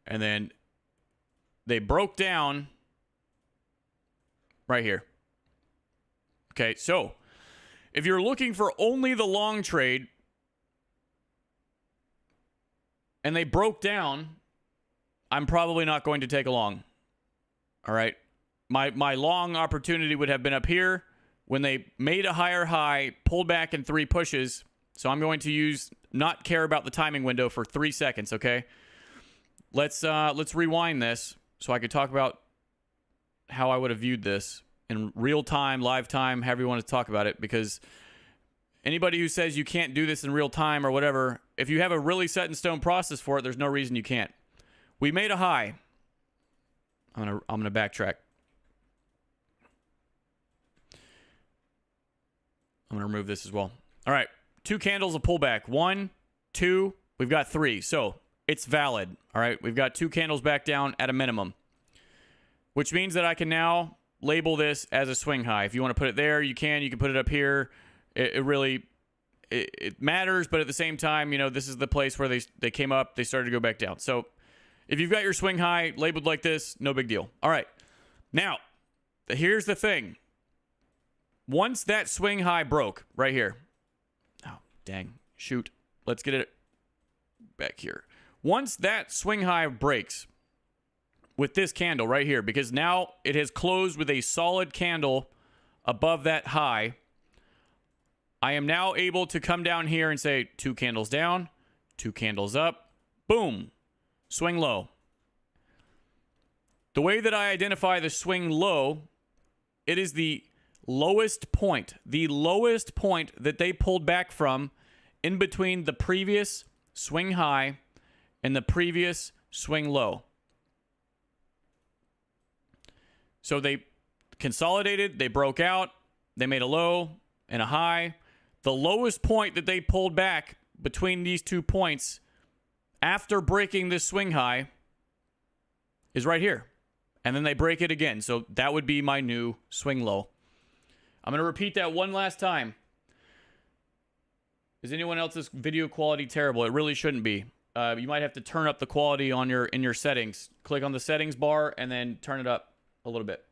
and then they broke down right here. Okay, so if you're looking for only the long trade and they broke down, I'm probably not going to take a long. All right. My long opportunity would have been up here when they made a higher high, pulled back in 3 pushes. So I'm going to not care about the timing window for 3 seconds, okay? Let's rewind this so I could talk about how I would have viewed this in real time, live time, however you want to talk about it, because anybody who says you can't do this in real time or whatever, if you have a really set in stone process for it, there's no reason you can't. We made a high. I'm gonna backtrack. I'm gonna remove this as well. All right, 2 candles of pullback. 1, 2. We've got 3, so it's valid. All right, we've got 2 candles back down at a minimum, which means that I can now label this as a swing high. If you want to put it there, you can. You can put it up here. It really matters, but at the same time, you know, this is the place where they came up, they started to go back down. So if you've got your swing high labeled like this, no big deal. All right. Now, here's the thing. Once that swing high broke right here. Oh, dang. Shoot. Let's get it back here. Once that swing high breaks with this candle right here, because now it has closed with a solid candle above that high, I am now able to come down here and say 2 candles down, 2 candles up, boom, swing low. The way that I identify the swing low, it is the lowest point that they pulled back from in between the previous swing high and the previous swing low. So they consolidated, they broke out, they made a low and a high. The lowest point that they pulled back between these 2 points after breaking this swing high is right here. And then they break it again. So that would be my new swing low. I'm going to repeat that one last time. Is anyone else's video quality terrible? It really shouldn't be. You might have to turn up the quality on in your settings. Click on the settings bar and then turn it up a little bit.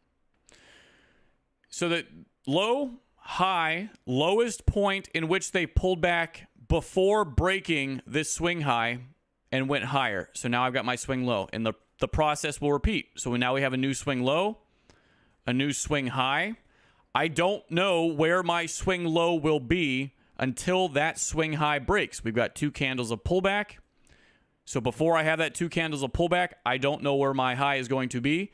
So the low, high, lowest point in which they pulled back before breaking this swing high and went higher. So now I've got my swing low, and the process will repeat. So now we have a new swing low, a new swing high. I don't know where my swing low will be until that swing high breaks. We've got 2 candles of pullback. So before I have that 2 candles of pullback, I don't know where my high is going to be.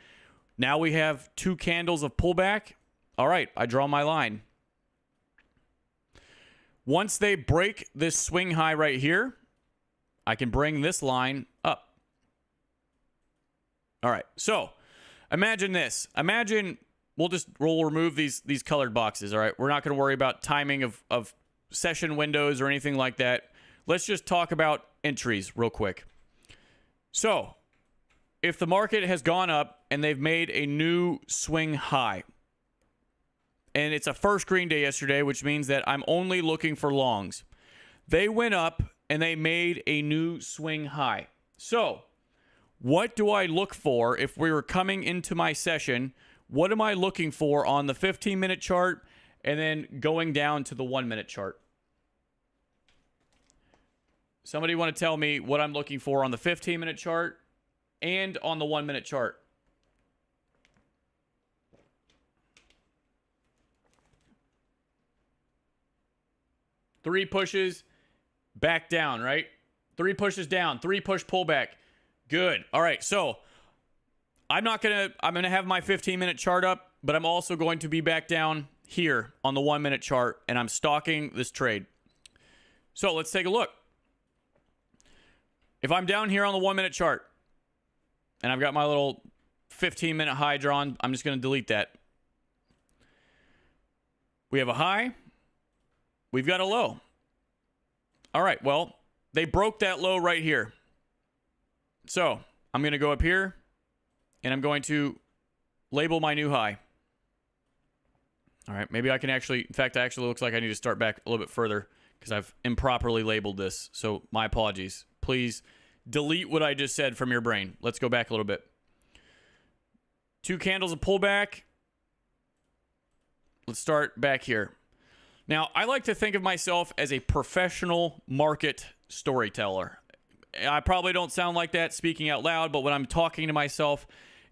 Now we have 2 candles of pullback. All right, I draw my line. Once they break this swing high right here, I can bring this line up. All right, so imagine this. Imagine we'll remove these colored boxes, all right? We're not going to worry about timing of session windows or anything like that. Let's just talk about entries real quick. So, if the market has gone up and they've made a new swing high, and it's a first green day yesterday, which means that I'm only looking for longs. They went up and they made a new swing high. So, what do I look for if we were coming into my session? What am I looking for on the 15-minute chart and then going down to the 1-minute chart? Somebody want to tell me what I'm looking for on the 15-minute chart and on the 1-minute chart? Three pushes, back down, right? 3 pushes down, 3 push pullback. Good. All right, so I'm going to have my 15-minute chart up, but I'm also going to be back down here on the 1-minute chart, and I'm stalking this trade. So let's take a look. If I'm down here on the 1-minute chart, and I've got my little 15-minute high drawn, I'm just going to delete that. We have a high. We've got a low. All right, well, they broke that low right here. So I'm going to go up here, and I'm going to label my new high. All right, maybe I can actually, in fact, it actually looks like I need to start back a little bit further because I've improperly labeled this. So my apologies. Please delete what I just said from your brain. Let's go back a little bit. 2 candles of pullback. Let's start back here. Now, I like to think of myself as a professional market storyteller. I probably don't sound like that speaking out loud, but when I'm talking to myself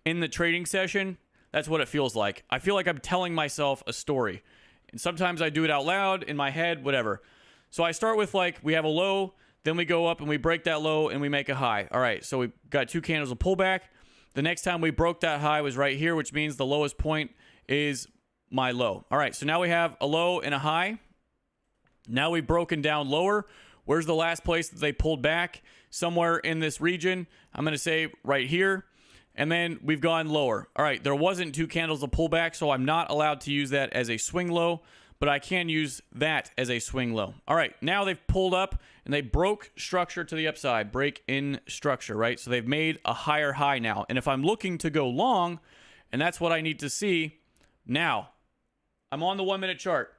in the trading session, that's what it feels like. I feel like I'm telling myself a story. And sometimes I do it out loud, in my head, whatever. So I start with like, we have a low, then we go up and we break that low and we make a high. All right, so we got 2 candles of pullback. The next time we broke that high was right here, which means the lowest point is my low. All right, so now we have a low and a high. Now we've broken down lower. Where's the last place that they pulled back? Somewhere in this region. I'm going to say right here. And then we've gone lower. All right, there wasn't 2 candles of pullback, so I'm not allowed to use that as a swing low, but I can use that as a swing low. All right, now they've pulled up and they broke structure to the upside, break in structure, right? So they've made a higher high now. And if I'm looking to go long, and that's what I need to see now, I'm on the 1-minute chart.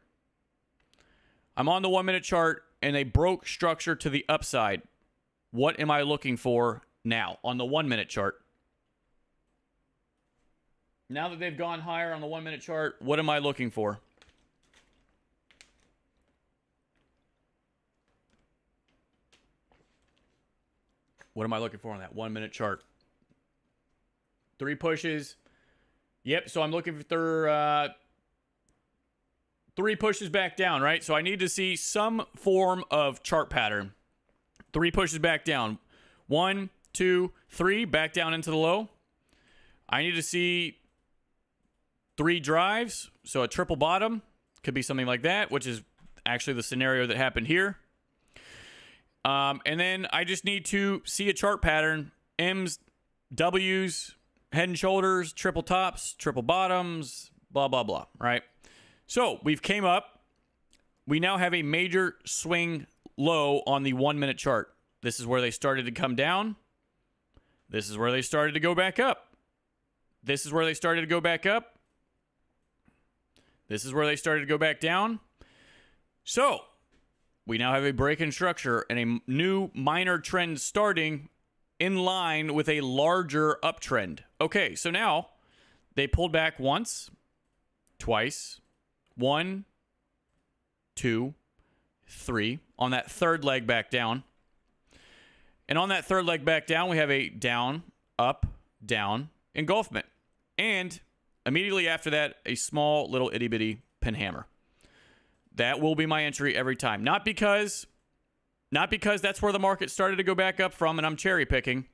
I'm on the 1-minute chart and they broke structure to the upside. What am I looking for now on the 1-minute chart? Now that they've gone higher on the 1-minute chart, what am I looking for? What am I looking for on that 1-minute chart? 3 pushes. Yep, so I'm looking for 3 pushes back down, right? So I need to see some form of chart pattern. 3 pushes back down. 1, 2, 3, back down into the low. I need to see 3 drives, so a triple bottom. Could be something like that, which is actually the scenario that happened here. And then I just need to see a chart pattern. M's, W's, head and shoulders, triple tops, triple bottoms, blah, blah, blah, right? So we've came up. We now have a major swing low on the 1-minute chart. This is where they started to come down. This is where they started to go back up. This is where they started to go back up. This is where they started to go back down. So we now have a break in structure and a new minor trend starting in line with a larger uptrend. Okay, so now they pulled back once, twice, 1, 2, 3 on that third leg back down. And on that third leg back down, we have a down, up, down engulfment. And immediately after that, a small little itty bitty pin hammer. That will be my entry every time. Not because that's where the market started to go back up from and I'm cherry picking.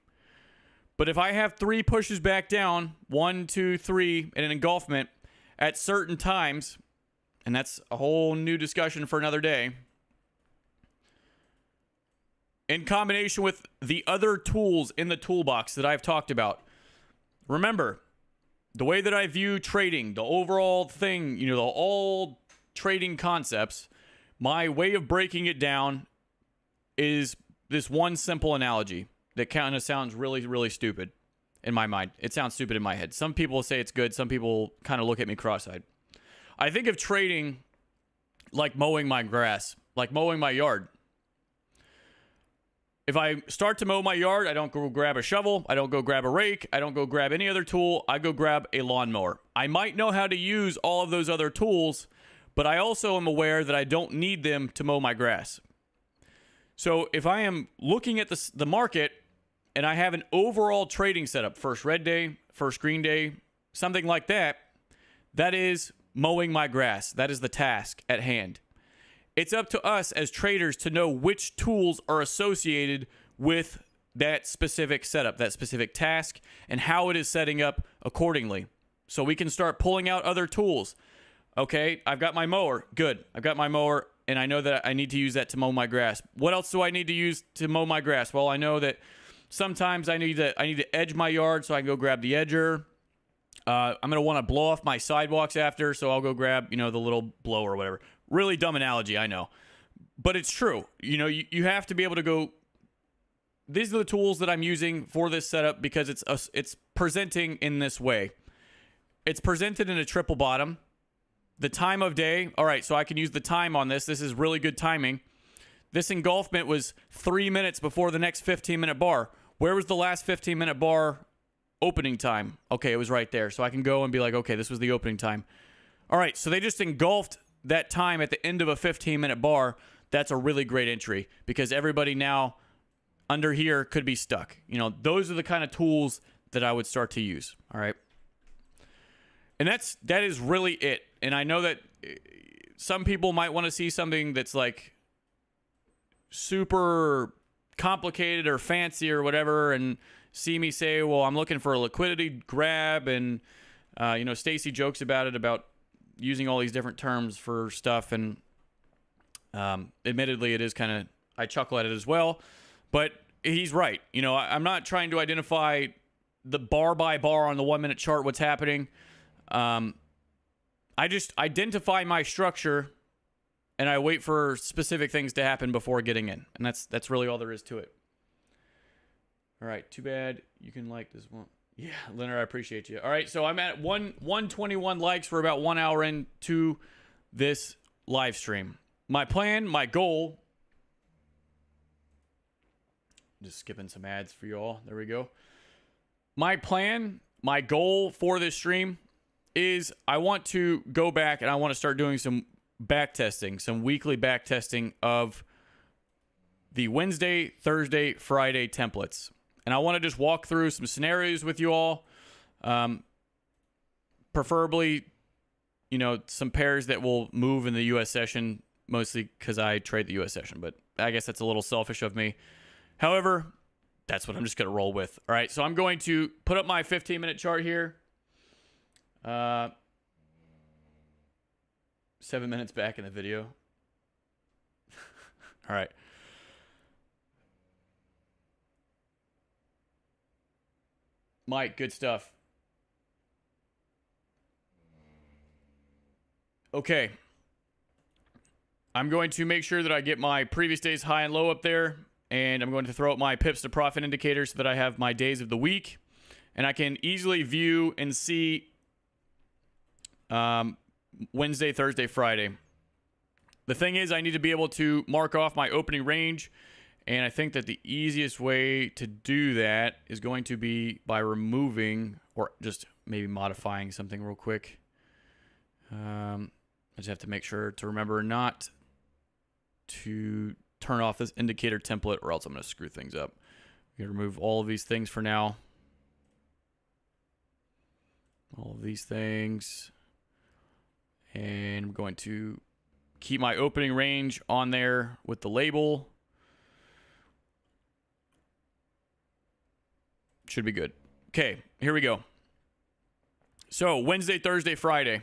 But if I have 3 pushes back down, 1, 2, 3, and an engulfment at certain times, and that's a whole new discussion for another day, in combination with the other tools in the toolbox that I've talked about. Remember, the way that I view trading, the overall thing, the all trading concepts, my way of breaking it down is this one simple analogy that kind of sounds really, really stupid in my mind. It sounds stupid in my head. Some people say it's good. Some people kind of look at me cross-eyed. I think of trading like mowing my grass, like mowing my yard. If I start to mow my yard, I don't go grab a shovel. I don't go grab a rake. I don't go grab any other tool. I go grab a lawnmower. I might know how to use all of those other tools, but I also am aware that I don't need them to mow my grass. So if I am looking at the market and I have an overall trading setup, first red day, first green day, something like that, that is mowing my grass. That is the task at hand. It's up to us as traders to know which tools are associated with that specific setup, that specific task, and how it is setting up accordingly. So we can start pulling out other tools. Okay, I've got my mower. Good. I've got my mower, and I know that I need to use that to mow my grass. What else do I need to use to mow my grass? Well, I know that sometimes I need to edge my yard, so I can go grab the edger. I'm going to want to blow off my sidewalks after, so I'll go grab, the little blower or whatever. Really dumb analogy, I know. But it's true. You have to be able to go, these are the tools that I'm using for this setup because it's presenting in this way. It's presented in a triple bottom. The time of day, all right, so I can use the time on this. This is really good timing. This engulfment was 3 minutes before the next 15-minute bar. Where was the last 15-minute bar opening time? Okay, it was right there. So I can go and be like, okay, this was the opening time. All right, so they just engulfed that time at the end of a 15-minute bar. That's a really great entry because everybody now under here could be stuck. You know, those are the kind of tools that I would start to use. All right. And that is really it. And I know that some people might want to see something that's like super complicated or fancy or whatever and see me say, well, I'm looking for a liquidity grab. And, you know, Stacey jokes about it, about using all these different terms for stuff. And admittedly, it is kind of, I chuckle at it as well. But he's right. You know, I'm not trying to identify the bar by bar on the 1 minute chart what's happening. I just identify my structure and I wait for specific things to happen before getting in. And that's really all there is to it. All right, too bad you can like this one. Yeah, Leonard, I appreciate you. All right, so I'm at 121 likes for about 1 hour into this live stream. My plan, my goal, just skipping some ads for you all. There we go. My plan, my goal for this stream is I want to go back and I want to start doing some back testing, some weekly back testing of the Wednesday, Thursday, Friday templates. And I want to just walk through some scenarios with you all. Preferably, you know, some pairs that will move in the US session, mostly because I trade the US session, but I guess that's a little selfish of me. However, that's what I'm just going to roll with. All right, so I'm going to put up my 15-minute chart here. 7 minutes back in the video. All right. Mike, good stuff. Okay. I'm going to make sure that I get my previous day's high and low up there. And I'm going to throw up my pips to profit indicator so that I have my days of the week. And I can easily view and see Wednesday, Thursday, Friday. The thing is, I need to be able to mark off my opening range. And I think that the easiest way to do that is going to be by removing or just maybe modifying something real quick. I just have to make sure to remember not to turn off this indicator template or else I'm going to screw things up. I'm going to remove all of these things for now. All of these things. And I'm going to keep my opening range on there with the label. Should be good. Okay, here we go. So Wednesday, Thursday, Friday.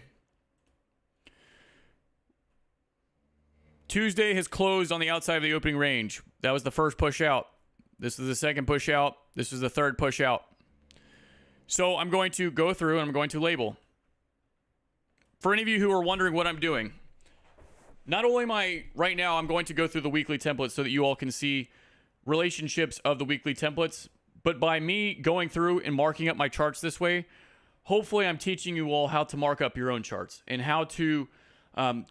Tuesday has closed on the outside of the opening range. That was the first push out. This is the second push out. This is the third push out. So I'm going to go through and I'm going to label. For any of you who are wondering what I'm doing, not only am I, right now, I'm going to go through the weekly templates so that you all can see relationships of the weekly templates, but by me going through and marking up my charts this way, hopefully I'm teaching you all how to mark up your own charts and how to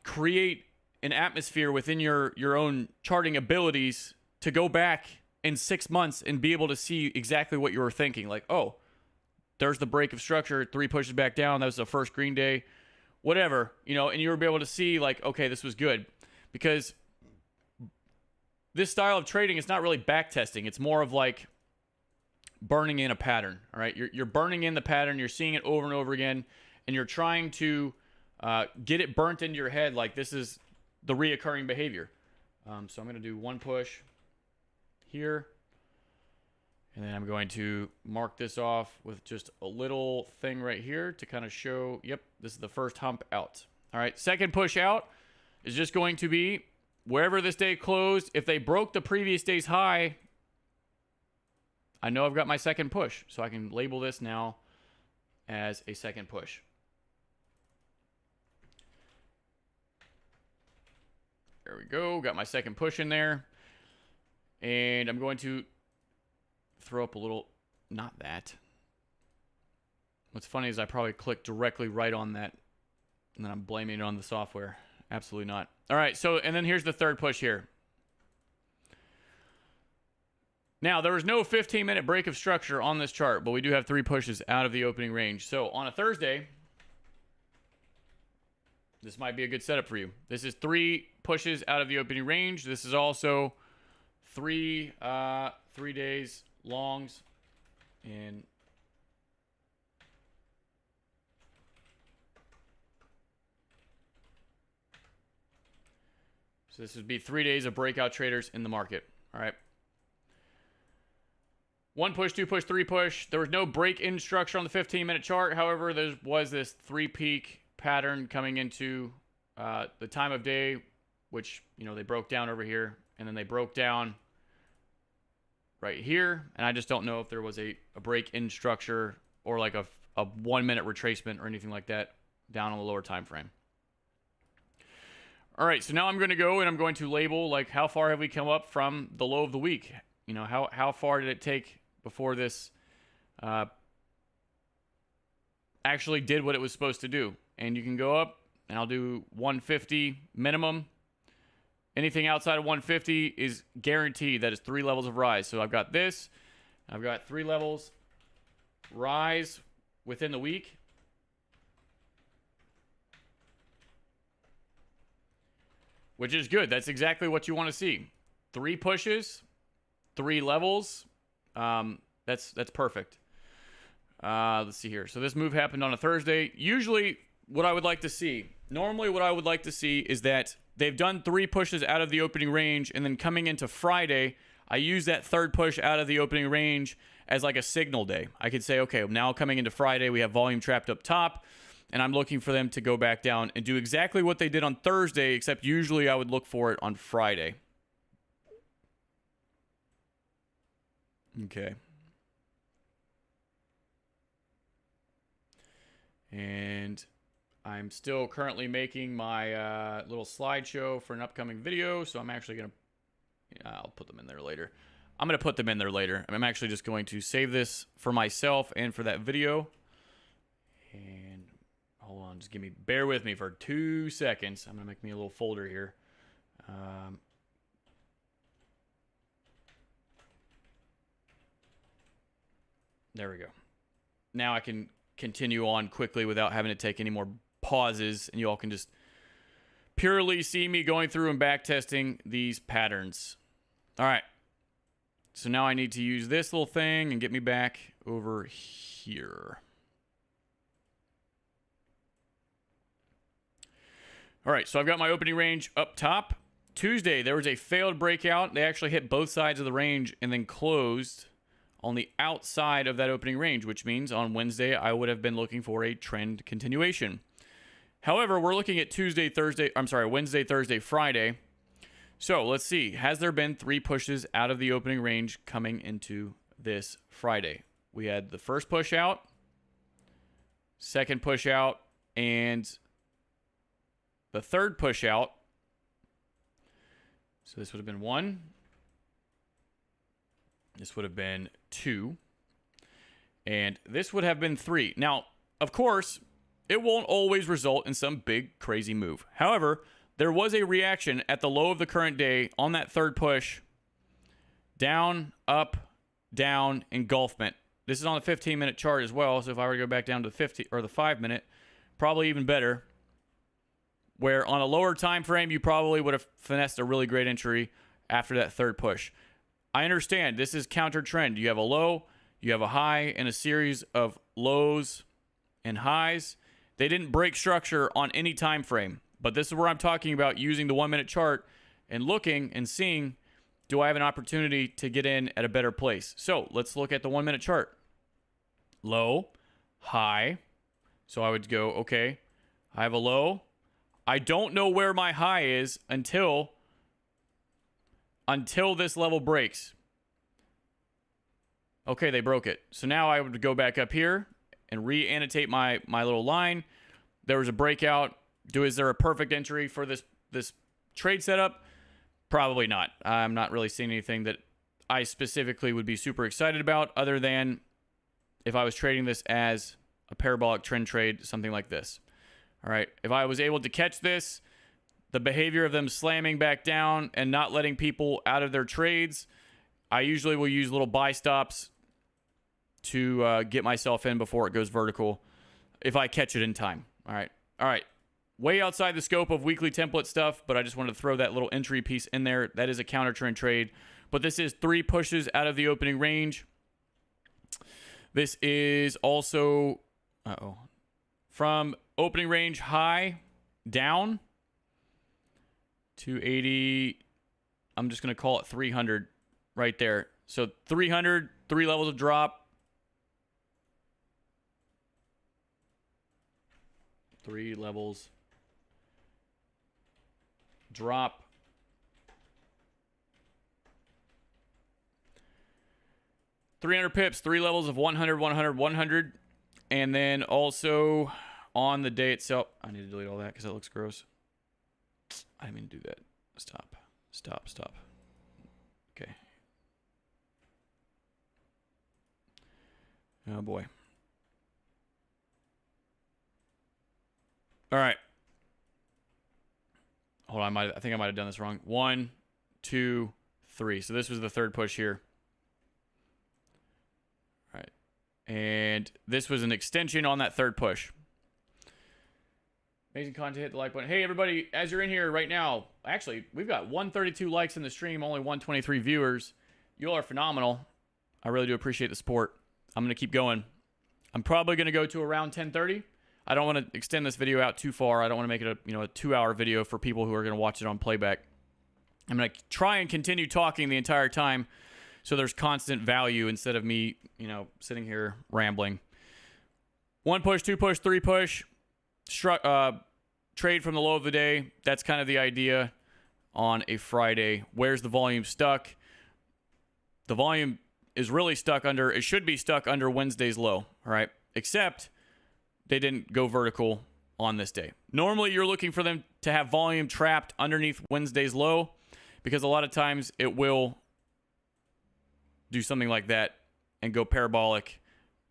create an atmosphere within your own charting abilities to go back in 6 months and be able to see exactly what you were thinking. Like, oh, there's the break of structure, 3 pushes back down. That was the first green day, whatever, you know, and you will be able to see like, okay, this was good. Because this style of trading is not really back testing. It's more of like burning in a pattern. All right. You're burning in the pattern. You're seeing it over and over again, and you're trying to get it burnt into your head. Like this is the reoccurring behavior. So I'm going to do one push here. And then I'm going to mark this off with just a little thing right here to kind of show, yep, this is the first hump out. All right, second push out is just going to be wherever this day closed. If they broke the previous day's high, I know I've got my second push. So I can label this now as a second push. There we go. Got my second push in there. And I'm going to throw up a little, not that. What's funny is I probably clicked directly right on that. And then I'm blaming it on the software. Absolutely not. All right. So, and then here's the third push here. Now, there was no 15-minute break of structure on this chart, but we do have 3 pushes out of the opening range. So on a Thursday, This might be a good setup for you. This is 3 pushes out of the opening range. This is also 3 days longs in. So this would be 3 days of breakout traders in the market. All right. 1 push, 2 push, 3 push. There was no break-in structure on the 15-minute chart. However, there was this 3-peak pattern coming into the time of day, which, you know, they broke down over here, and then they broke down right here. And I just don't know if there was a break-in structure or like a 1-minute retracement or anything like that down on the lower time frame. All right, so now I'm going to go and I'm going to label, like, how far have we come up from the low of the week? You know, how far did it take before this actually did what it was supposed to do? And you can go up, and I'll do 150 minimum. Anything outside of 150 is guaranteed. That is 3 levels of rise. So I've got this. I've got 3 levels rise within the week. Which is good. That's exactly what you want to see. 3 pushes, 3 levels. That's perfect. Let's see here. So this move happened on a Thursday. Usually, what I would like to see, normally what I would like to see is that they've done 3 pushes out of the opening range, and then coming into Friday, I use that 3rd push out of the opening range as like a signal day. I could say, okay, now coming into Friday, we have volume trapped up top, and I'm looking for them to go back down and do exactly what they did on Thursday, except usually I would look for it on Friday. Okay. And I'm still currently making my little slideshow for an upcoming video, so I'm actually going to, I'll put them in there later. I'm going to put them in there later. I'm actually just going to save this for myself and for that video. And hold on, just bear with me for 2 seconds. I'm going to make me a little folder here. There we go. Now I can continue on quickly without having to take any more pauses, and you all can just purely see me going through and back testing these patterns. All right. So now I need to use this little thing and get me back over here. All right, so I've got my opening range up top. Tuesday, there was a failed breakout. They actually hit both sides of the range and then closed on the outside of that opening range, which means on Wednesday, I would have been looking for a trend continuation. However, we're looking at Wednesday, Thursday, Friday. So let's see. Has there been 3 pushes out of the opening range coming into this Friday? We had the first push out, second push out, and the third push out. So this would have been 1. This would have been 2. And this would have been 3. Now, of course, it won't always result in some big, crazy move. However, there was a reaction at the low of the current day on that third push. Down, up, down, engulfment. This is on the 15-minute chart as well. So if I were to go back down to the 50 or the 5-minute, probably even better. Where on a lower time frame, you probably would have finessed a really great entry after that third push. I understand this is counter trend. You have a low, you have a high, and a series of lows and highs. They didn't break structure on any time frame, but this is where I'm talking about using the 1-minute chart and looking and seeing, do I have an opportunity to get in at a better place? So let's look at the 1-minute chart. Low, high. So I would go, okay, I have a low. I don't know where my high is until this level breaks. Okay, they broke it. So now I would go back up here and re-annotate my little line. There was a breakout. Is there a perfect entry for this trade setup? Probably not. I'm not really seeing anything that I specifically would be super excited about, other than if I was trading this as a parabolic trend trade, something like this. All right, if I was able to catch this, the behavior of them slamming back down and not letting people out of their trades, I usually will use little buy stops to get myself in before it goes vertical if I catch it in time. All right. way outside the scope of weekly template stuff, but I just wanted to throw that little entry piece in there. That is a counter trend trade, but this is 3 pushes out of the opening range. This is also, from opening range high down 280. I'm just going to call it 300 right there. So 300, 3 levels of drop. 3 levels drop. $300 pips, 3 levels of 100, 100, 100. And then also on the day itself, I need to delete all that because that looks gross. I didn't mean to do that. Stop. Stop. Stop. Okay. Oh boy. All right. Hold on. I think I might have done this wrong. 1, 2, 3. So this was the 3rd push here. All right. And this was an extension on that 3rd push. Amazing content. Hit the like button. Hey, everybody, as you're in here right now, actually, we've got 132 likes in the stream, only 123 viewers. You all are phenomenal. I really do appreciate the support. I'm going to keep going. I'm probably going to go to around 10:30. I don't want to extend this video out too far. I don't want to make it a 2-hour video for people who are going to watch it on playback. I'm going to try and continue talking the entire time so there's constant value instead of me, sitting here rambling. 1 push, 2 push, 3 push. Trade from the low of the day. That's kind of the idea on a Friday. Where's the volume stuck? The volume is really stuck under, it should be stuck under Wednesday's low, all right? Except they didn't go vertical on this day. Normally, you're looking for them to have volume trapped underneath Wednesday's low because a lot of times it will do something like that and go parabolic,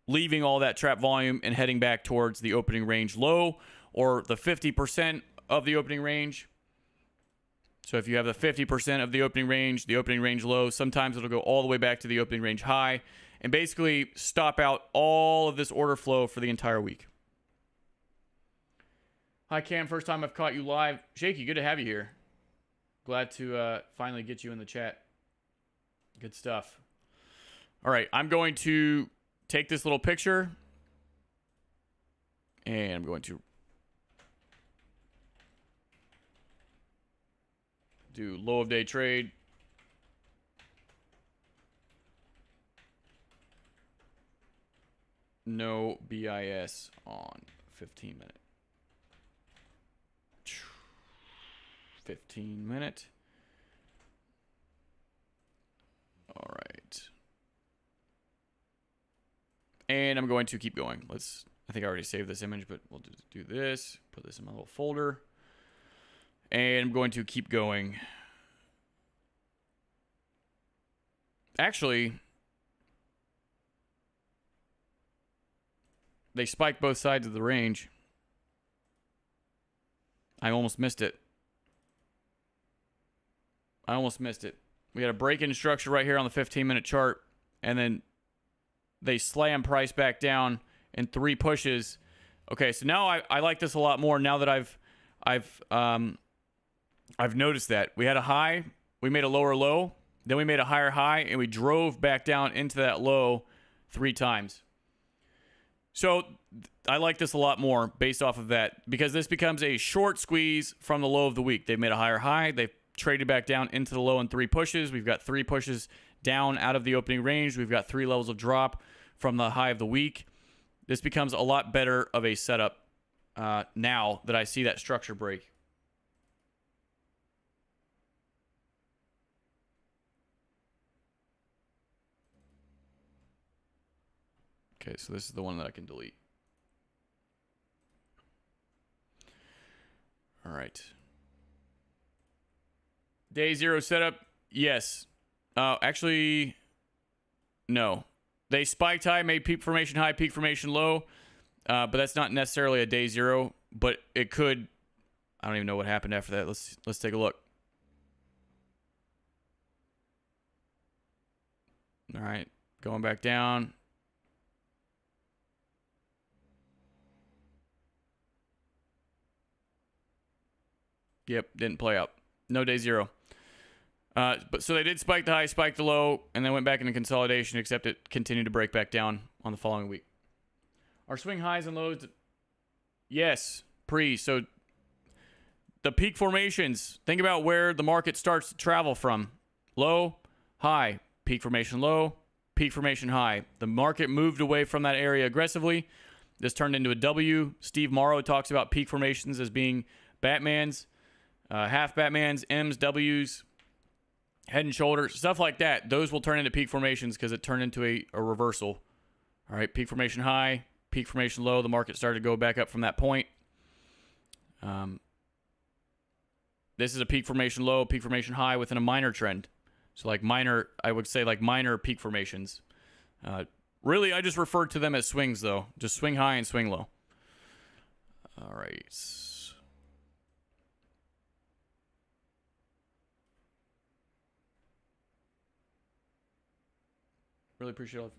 leaving all that trap volume and heading back towards the opening range low or the 50% of the opening range. So if you have the 50% of the opening range low, sometimes it'll go all the way back to the opening range high and basically stop out all of this order flow for the entire week. Hi, Cam. First time I've caught you live. Shaky, good to have you here. Glad to finally get you in the chat. Good stuff. All right, I'm going to take this little picture and I'm going to do low of day trade. No BIS on 15-minute. 15-minute. All right. And I'm going to keep going. I think I already saved this image, but we'll do this. Put this in my little folder. And I'm going to keep going. Actually, they spiked both sides of the range. I almost missed it. We had a break-in structure right here on the 15-minute chart, and then they slam price back down in 3 pushes. Okay, so now I like this a lot more now that I've noticed that. We had a high, we made a lower low, then we made a higher high, and we drove back down into that low 3 times. So I like this a lot more based off of that because this becomes a short squeeze from the low of the week. They've made a higher high. They've traded back down into the low in 3 pushes. We've got 3 pushes down out of the opening range. We've got 3 levels of drop from the high of the week. This becomes a lot better of a setup now that I see that structure break. Okay, so this is the one that I can delete. All right. Day 0 setup, yes. Actually, no. They spiked high, made peak formation high, peak formation low, but that's not necessarily a day 0, but it could. I don't even know what happened after that. Let's take a look. All right, going back down. Yep, didn't play out. No day zero. But so they did spike the high, spike the low, and then went back into consolidation, except it continued to break back down on the following week. Our swing highs and lows, yes, so the peak formations, think about where the market starts to travel from. Low, high, peak formation low, peak formation high. The market moved away from that area aggressively. This turned into a W. Steve Morrow talks about peak formations as being Batmans, half Batmans, M's, W's, head and shoulders, stuff like that. Those will turn into peak formations because it turned into a reversal. All right, peak formation high, peak formation low. The market started to go back up from that point. This is a peak formation low, peak formation high within a minor trend. So like minor, I would say like minor peak formations. Really, I just refer to them as swings though. Just swing high and swing low. All right. Really appreciate it.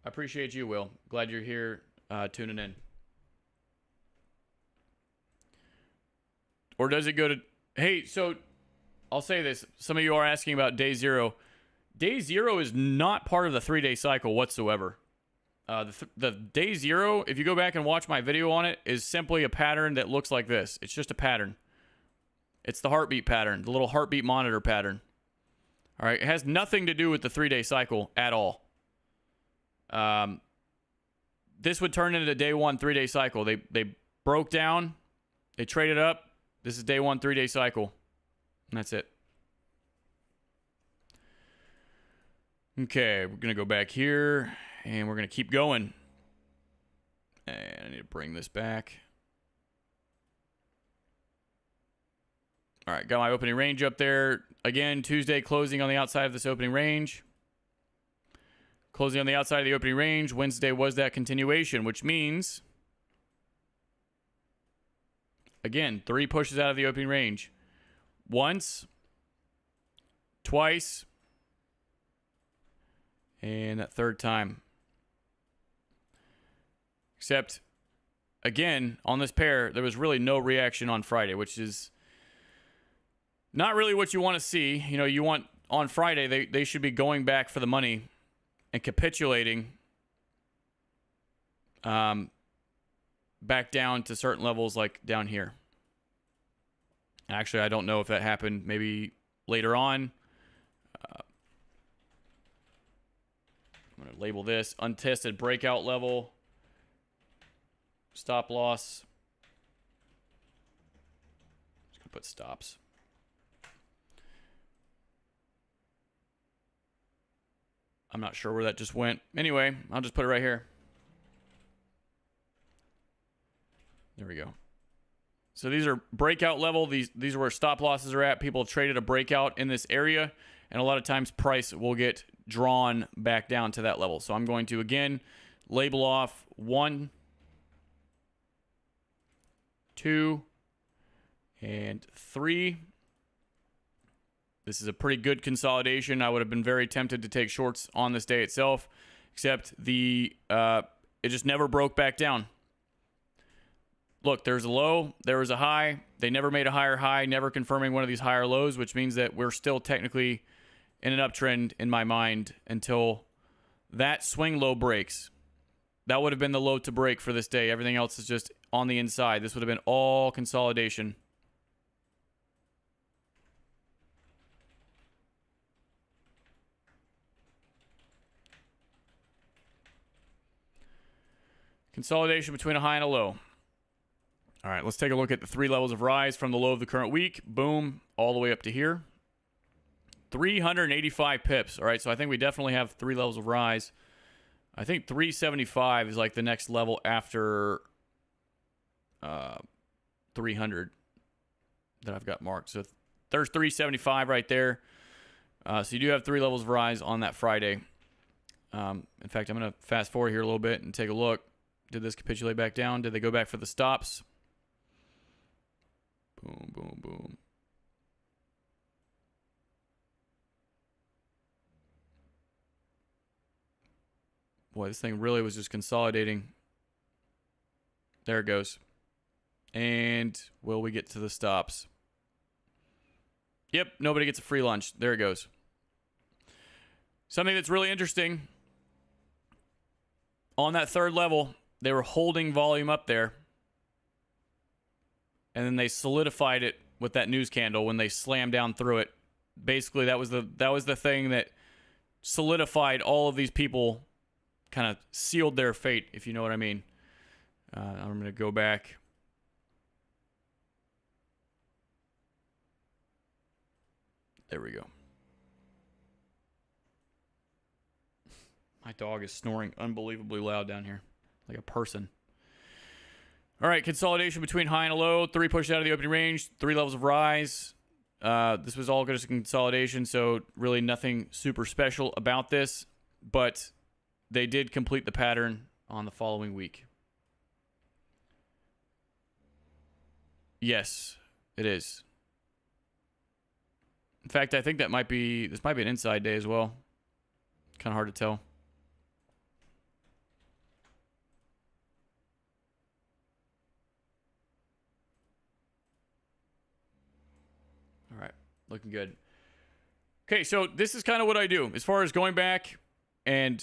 I appreciate you, Will. Glad you're here tuning in. Or does it go to... Hey, so I'll say this. Some of you are asking about day zero. Day zero is not part of the 3-day cycle whatsoever. The day zero, if you go back and watch my video on it, is simply a pattern that looks like this. It's just a pattern. It's the heartbeat pattern, the little heartbeat monitor pattern. All right, it has nothing to do with the 3-day cycle at all. This would turn into the day one 3-day cycle. They broke down, they traded up. This is day one 3-day cycle, and that's it. Okay, we're gonna go back here, and we're gonna keep going. And I need to bring this back. All right, got my opening range up there. Again, Tuesday closing on the outside of this opening range. Closing on the outside of the opening range. Wednesday was that continuation, which means, again, 3 pushes out of the opening range. Once, twice, and that third time. Except, again, on this pair, there was really no reaction on Friday, which is not really what you want to see. You know, you want, on Friday, they should be going back for the money and capitulating back down to certain levels like down here. Actually, I don't know if that happened maybe later on. I'm going to label this untested breakout level. Stop loss. Just going to put stops. I'm not sure where that just went. Anyway, I'll just put it right here. There we go. So these are breakout level. These are where stop losses are at. People have traded a breakout in this area, and a lot of times price will get drawn back down to that level. So I'm going to, again, label off 1, 2, and 3. This is a pretty good consolidation. I would have been very tempted to take shorts on this day itself, except it just never broke back down. Look, there's a low, there was a high. They never made a higher high, never confirming one of these higher lows, which means that we're still technically in an uptrend in my mind until that swing low breaks. That would have been the low to break for this day. Everything else is just on the inside. This would have been all consolidation. Consolidation between a high and a low. All right, let's take a look at the 3 levels of rise from the low of the current week. Boom, all the way up to here. 385 pips. All right, so I think we definitely have 3 levels of rise. I think 375 is like the next level after 300 that I've got marked. So there's 375 right there. So you do have 3 levels of rise on that Friday. In fact, I'm going to fast forward here a little bit and take a look. Did this capitulate back down? Did they go back for the stops? Boom, boom, boom. Boy, this thing really was just consolidating. There it goes. And will we get to the stops? Yep, nobody gets a free lunch. There it goes. Something that's really interesting, on that third level, they were holding volume up there, and then they solidified it with that news candle when they slammed down through it. Basically, that was the thing that solidified all of these people, kind of sealed their fate, if you know what I mean. I'm going to go back. There we go. My dog is snoring unbelievably loud down here, like a person. All right, consolidation between high and a low. 3 pushed out of the opening range. 3 levels of rise. This was all just a consolidation, so really nothing super special about this. But they did complete the pattern on the following week. Yes, it is. In fact, I think this might be an inside day as well. Kind of hard to tell. All right, looking good. Okay, so this is kind of what I do as far as going back and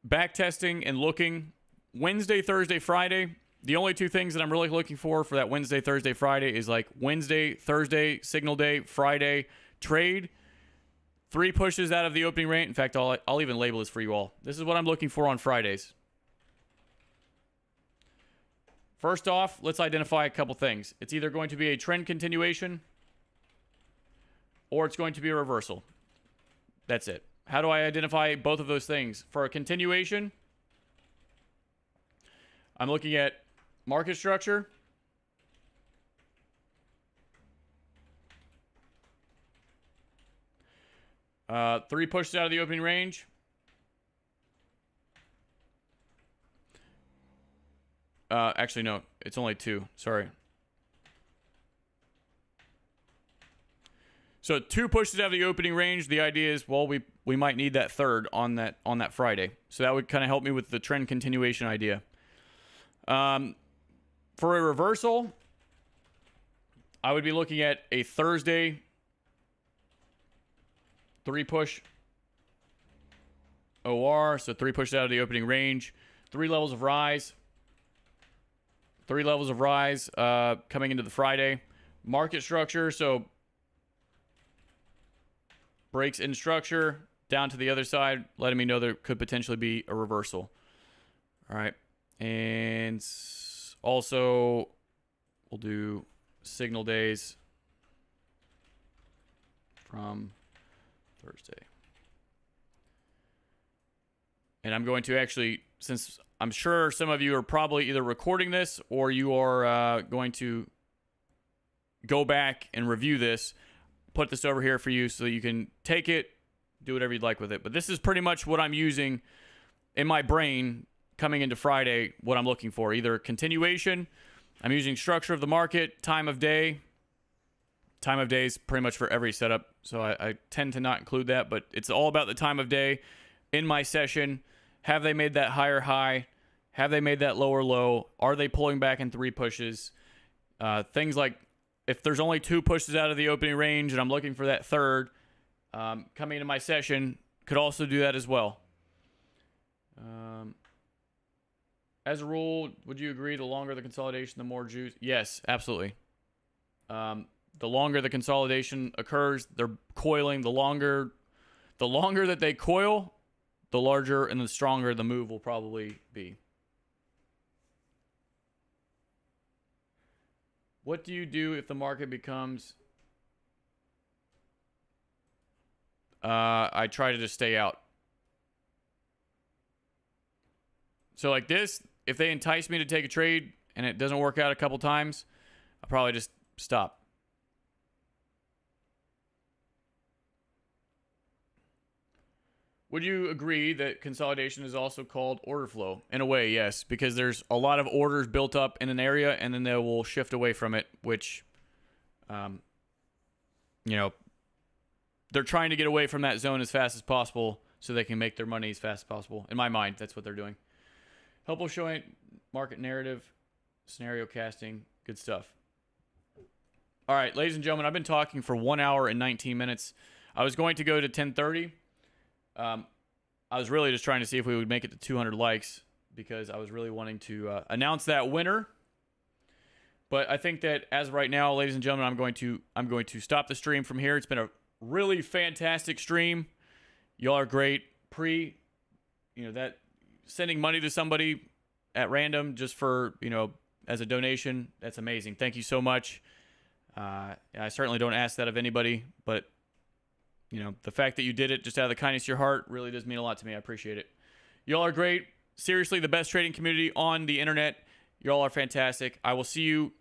back testing and looking. Wednesday, Thursday, Friday. The only 2 things that I'm really looking for that Wednesday, Thursday, Friday is like Wednesday, Thursday, signal day, Friday, trade. 3 pushes out of the opening range. In fact, I'll even label this for you all. This is what I'm looking for on Fridays. First off, let's identify a couple things. It's either going to be a trend continuation or it's going to be a reversal. That's it. How do I identify both of those things? For a continuation, I'm looking at market structure. Three pushes out of the opening range. Actually, no. It's only 2. Sorry. So 2 pushes out of the opening range. The idea is, well, we might need that third on that Friday. So that would kind of help me with the trend continuation idea. For a reversal, I would be looking at a Thursday 3 push OR. So 3 pushes out of the opening range. 3 levels of rise. 3 levels of rise coming into the Friday. Market structure, so breaks in structure down to the other side, letting me know there could potentially be a reversal. All right. And also, we'll do signal days from Thursday. And I'm going to actually, since I'm sure some of you are probably either recording this or you are going to go back and review this, put this over here for you so that you can take it, do whatever you'd like with it. But this is pretty much what I'm using in my brain coming into Friday, what I'm looking for. Either continuation, I'm using structure of the market, time of day. Time of day is pretty much for every setup, so I tend to not include that, but it's all about the time of day in my session. Have they made that higher high? Have they made that lower low? Are they pulling back in 3 pushes? Things like if there's only 2 pushes out of the opening range and I'm looking for that third, coming into my session, could also do that as well. As a rule, would you agree the longer the consolidation, the more juice? Yes, absolutely. The longer the consolidation occurs, they're coiling. The longer that they coil, the larger and the stronger the move will probably be. What do you do if the market becomes... I try to just stay out. So like this, if they entice me to take a trade and it doesn't work out a couple times, I'll probably just stop. Would you agree that consolidation is also called order flow? In a way, yes, because there's a lot of orders built up in an area and then they will shift away from it, which, they're trying to get away from that zone as fast as possible so they can make their money as fast as possible. In my mind, that's what they're doing. Helpful showing market narrative, scenario casting, good stuff. All right, ladies and gentlemen, I've been talking for 1 hour and 19 minutes. I was going to go to 10:30. I was really just trying to see if we would make it to 200 likes because I was really wanting to announce that winner. But I think that as of right now, ladies and gentlemen, I'm going to stop the stream from here. It's been a really fantastic stream. Y'all are great. That sending money to somebody at random just for, as a donation, that's amazing. Thank you so much. I certainly don't ask that of anybody, but the fact that you did it just out of the kindness of your heart really does mean a lot to me. I appreciate it. Y'all are great. Seriously, the best trading community on the internet. Y'all are fantastic. I will see you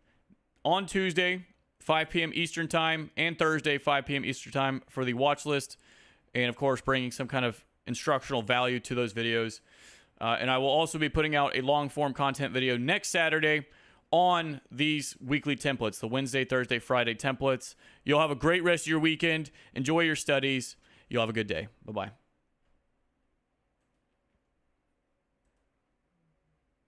on Tuesday, 5 p.m. Eastern Time, and Thursday, 5 p.m. Eastern Time for the watch list, and of course, bringing some kind of instructional value to those videos. And I will also be putting out a long-form content video next Saturday on these weekly templates, the Wednesday, Thursday, Friday templates. You'll have a great rest of your weekend. Enjoy your studies. You'll have a good day. Bye-bye.